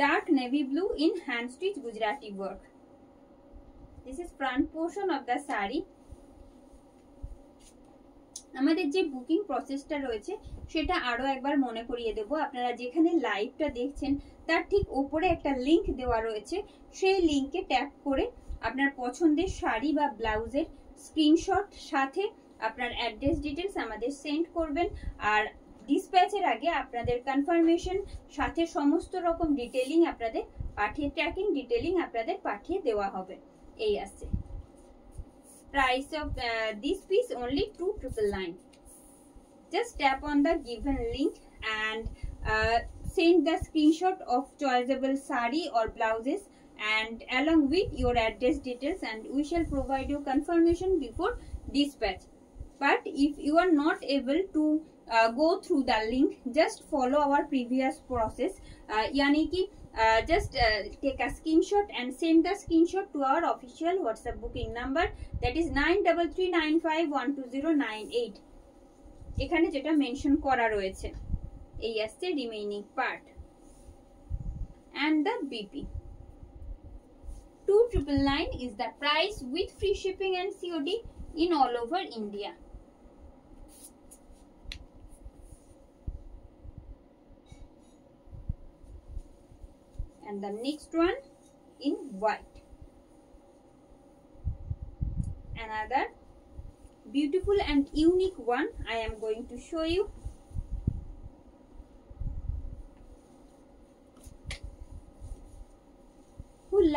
Dark navy blue in hand stitch Gujarati work. This is front portion of the saree. আমাদের যে booking প্রসেসটা রয়েছে সেটা আরো একবার মনে করিয়ে দেব। আপনারা যেখানে লাইভটা দেখছেন তার ঠিক উপরে একটা লিংক দেওয়া রয়েছে, সেই লিংকে ট্যাপ করে আপনার পছন্দের শাড়ি বা ব্লাউজের স্ক্রিনশট সাথে আপনার অ্যাড্রেস ডিটেলস আমাদের সেন্ড করবেন। আর ডিসপ্যাচের আগে আপনাদের কনফার্মেশন সাথে সমস্ত রকম ডিটেইলিং আপনাদের পাঠিয়ে, ট্র্যাকিং ডিটেইলিং আপনাদের পাঠিয়ে দেওয়া হবে। এই আছে price of this piece only 2,999. Just tap on the given link and send the screenshot of choiceable saree or blouses and along with your address details, and we shall provide you confirmation before dispatch. But if you are not able to go through the link, just follow our previous process. Yani ki just take a screenshot and send the screenshot to our official WhatsApp booking number, that is 9339512098. এখানে যেটা mention করা রয়েছে। এই আসছে remaining part and the BP. 2,999 is the price with free shipping and COD in all over India. And the next one in white. Another beautiful and unique one I am going to show you.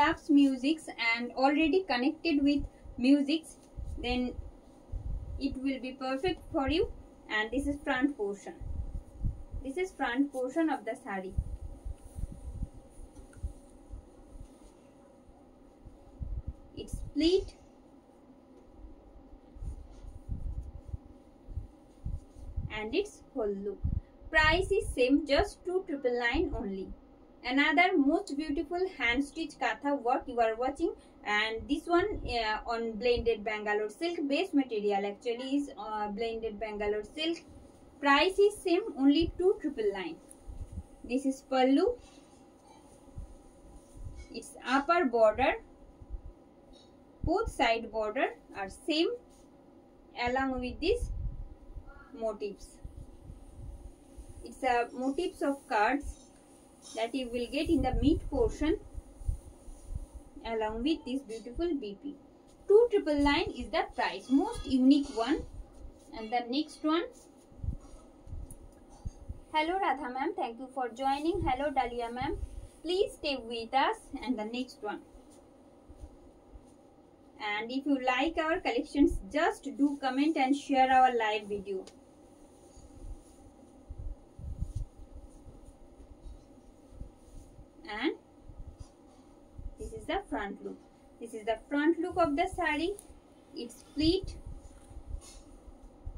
loves music and already connected with music, then it will be perfect for you. And this is front portion. This is front portion of the sari. It's split and its whole look. Price is same, just 2,999 only. Another most beautiful hand stitch katha work you are watching, and this one on blended Bangalore silk. Base material actually is blended Bangalore silk. Price is same, only 2,999. This is pallu. Its upper border, both side border are same, along with these motifs. It's a motifs of cards that you will get in the mid portion along with this beautiful BP. 2,999 is the price, most unique one. And the next one, hello Radha ma'am, thank you for joining. Hello Dalia ma'am, please stay with us. And the next one, and if you like our collections, just do comment and share our live video. And this is the front look. This is the front look of the sari. It's split.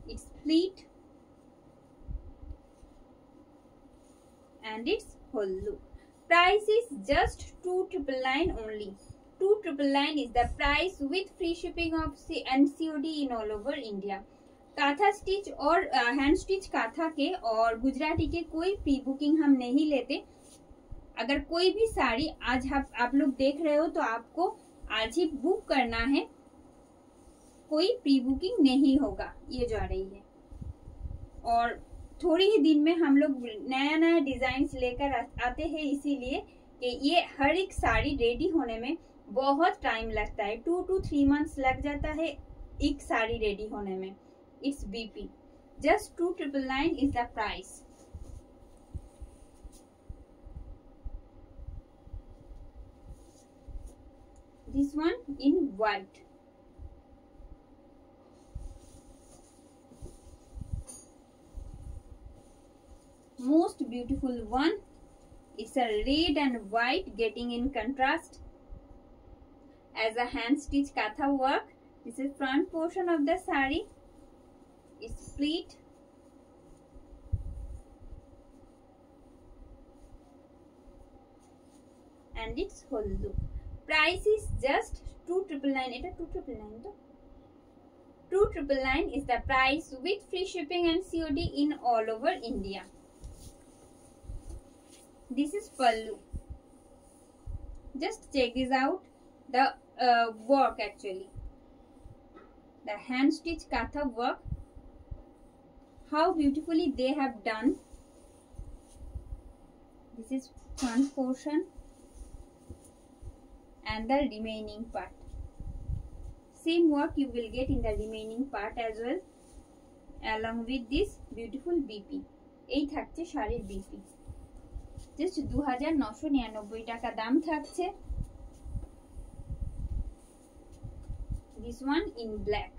It's split. And its whole look. Price is just 2,999 only. 2,999 is the price with free shipping of and COD in all over India. Kantha stitch और hand stitch kantha के और गुजराती के कोई pre booking हम नहीं लेते. अगर कोई भी साड़ी आज आप लोग देख रहे हो तो आपको आज ही बुक करना है, कोई प्री बुकिंग नहीं होगा. ये जो आ रही है, और थोड़ी ही दिन में हम लोग नया नया डिजाइन लेकर आते हैं, इसीलिए कि ये हर एक साड़ी रेडी होने में बहुत टाइम लगता है. 2 to 3 months लग जाता है एक साड़ी रेडी होने में. It's BP. Just 2,999 is the price. This one in white. Most beautiful one. It's a red and white getting in contrast as a hand stitch katha work. This is front portion of the sari. It's split. And its whole look. Price is just 2,999. এটা 2,999 তো 2,999 is the price with free shipping and COD in all over India. This is pallu. Just check this out. The work actually. The hand stitch katha work. How beautifully they have done. This is front portion. And the remaining part. Same work you will get in the remaining part as well, along with this beautiful BP. এই থাকছে শাড়ির BP. Just 2,999 টাকা দাম থাকছে. This one in black.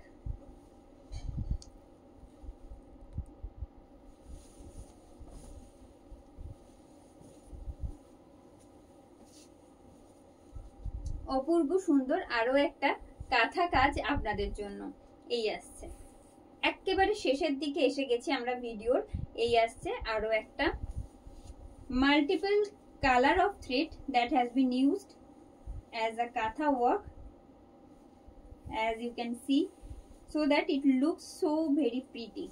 অপূর্ব সুন্দর আরো একটা কাঁথা কাজ আপনাদের জন্য এই আসছে. একেবারে শেষের দিকে এসে গেছি আমরা ভিডিওর. এই আসছে আরো একটা multiple colour of thread that has been used as আ কাঁথা work, as you can see, so that it looks so very pretty.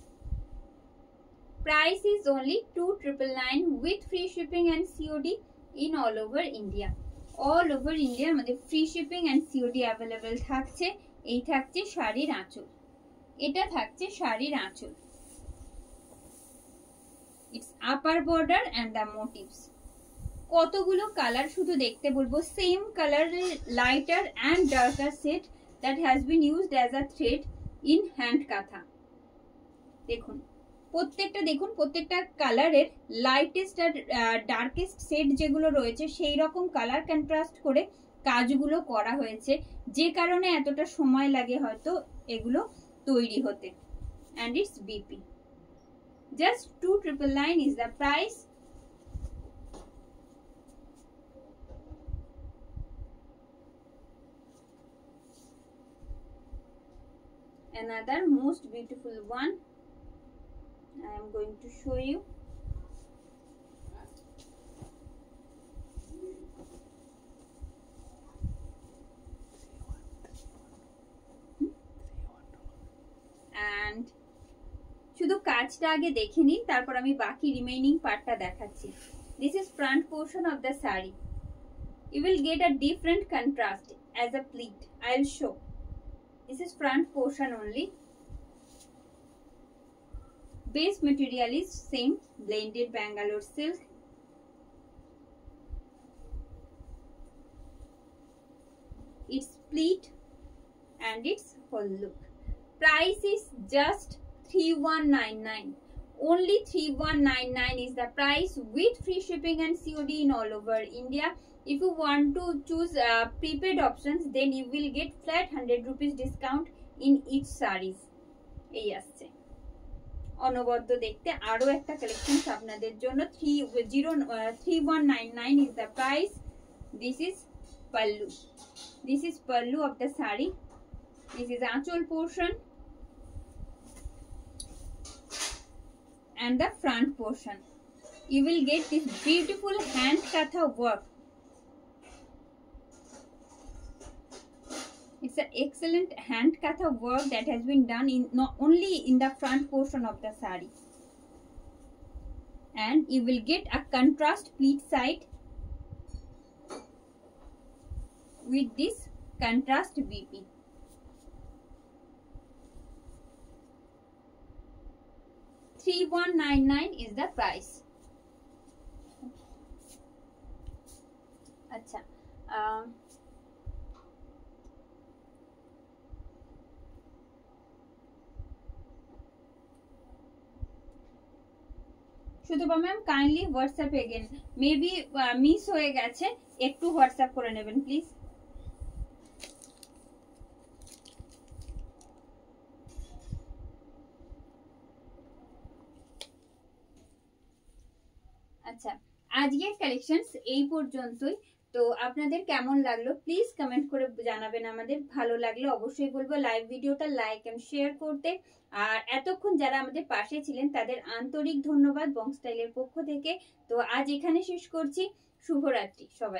Price is only 2,999 with free shipping and COD in all over India. All over India আমাদের free shipping and COD available থাকছে. এই থাকছে শাড়ির আঁচল. এটা থাকছে শাড়ির আঁচল. It's upper border and the motifs. কতগুলো কালার শুধু দেখতে বলবো. সেম কালারের lighter and darker set that has been used as a thread in hand kantha. দেখুন প্রত্যেকটা কালারের লাইটেস্ট আর ডার্কেস্ট শেড যেগুলো রয়েছে সেই রকম কালার কন্ট্রাস্ট করে কাজগুলো করা হয়েছে, যে কারণে এতটা সময় লাগে হয়তো এগুলো তৈরি হতে। and it's BP. Just 2,999 is the price. Another most beautiful one I am going to show you. And শুধু কাজটা আগে দেখে নিন, তারপর আমি বাকি রিমেইনিং পার্টটা দেখাচ্ছি। This is front portion of the saree. You will get a different contrast as a pleat. I'll show. This is front portion only. Base material is same, blended Bangalore silk. It's pleat and its whole look. Price is just 3,199. Only 3,199 is the price with free shipping and COD in all over India. If you want to choose prepaid options, then you will get flat 100 rupees discount in each sarees. এই আসছে অনবদ্য দেখতে আরো একটা collection আপনাদের জন্য। 3,199 is the price. This is pallu. This is pallu of the saree. This is aanchal portion and the front portion. You will get this beautiful hand katha work. It's an excellent hand katha work that has been done in not only in the front portion of the saree. And you will get a contrast pleat side with this contrast BP. $3,199 is the price. अच्छा Sutapa ma'am kindly WhatsApp again, maybe miss হয়ে গেছে, একটু WhatsApp করে নেবেন please. আচ্ছা আজকের collections এই পর্যন্তই। তো আপনাদের কেমন লাগলো প্লিজ কমেন্ট করে জানাবেন আমাদের। ভালো লাগলে অবশ্যই বলবো লাইভ ভিডিওটা লাইক এন্ড শেয়ার করতে। আর এতক্ষণ যারা আমাদের পাশে ছিলেন তাদের আন্তরিক ধন্যবাদ বং স্টাইলের পক্ষ থেকে। তো আজ এখানে শেষ করছি। শুভরাত্রি সবাই।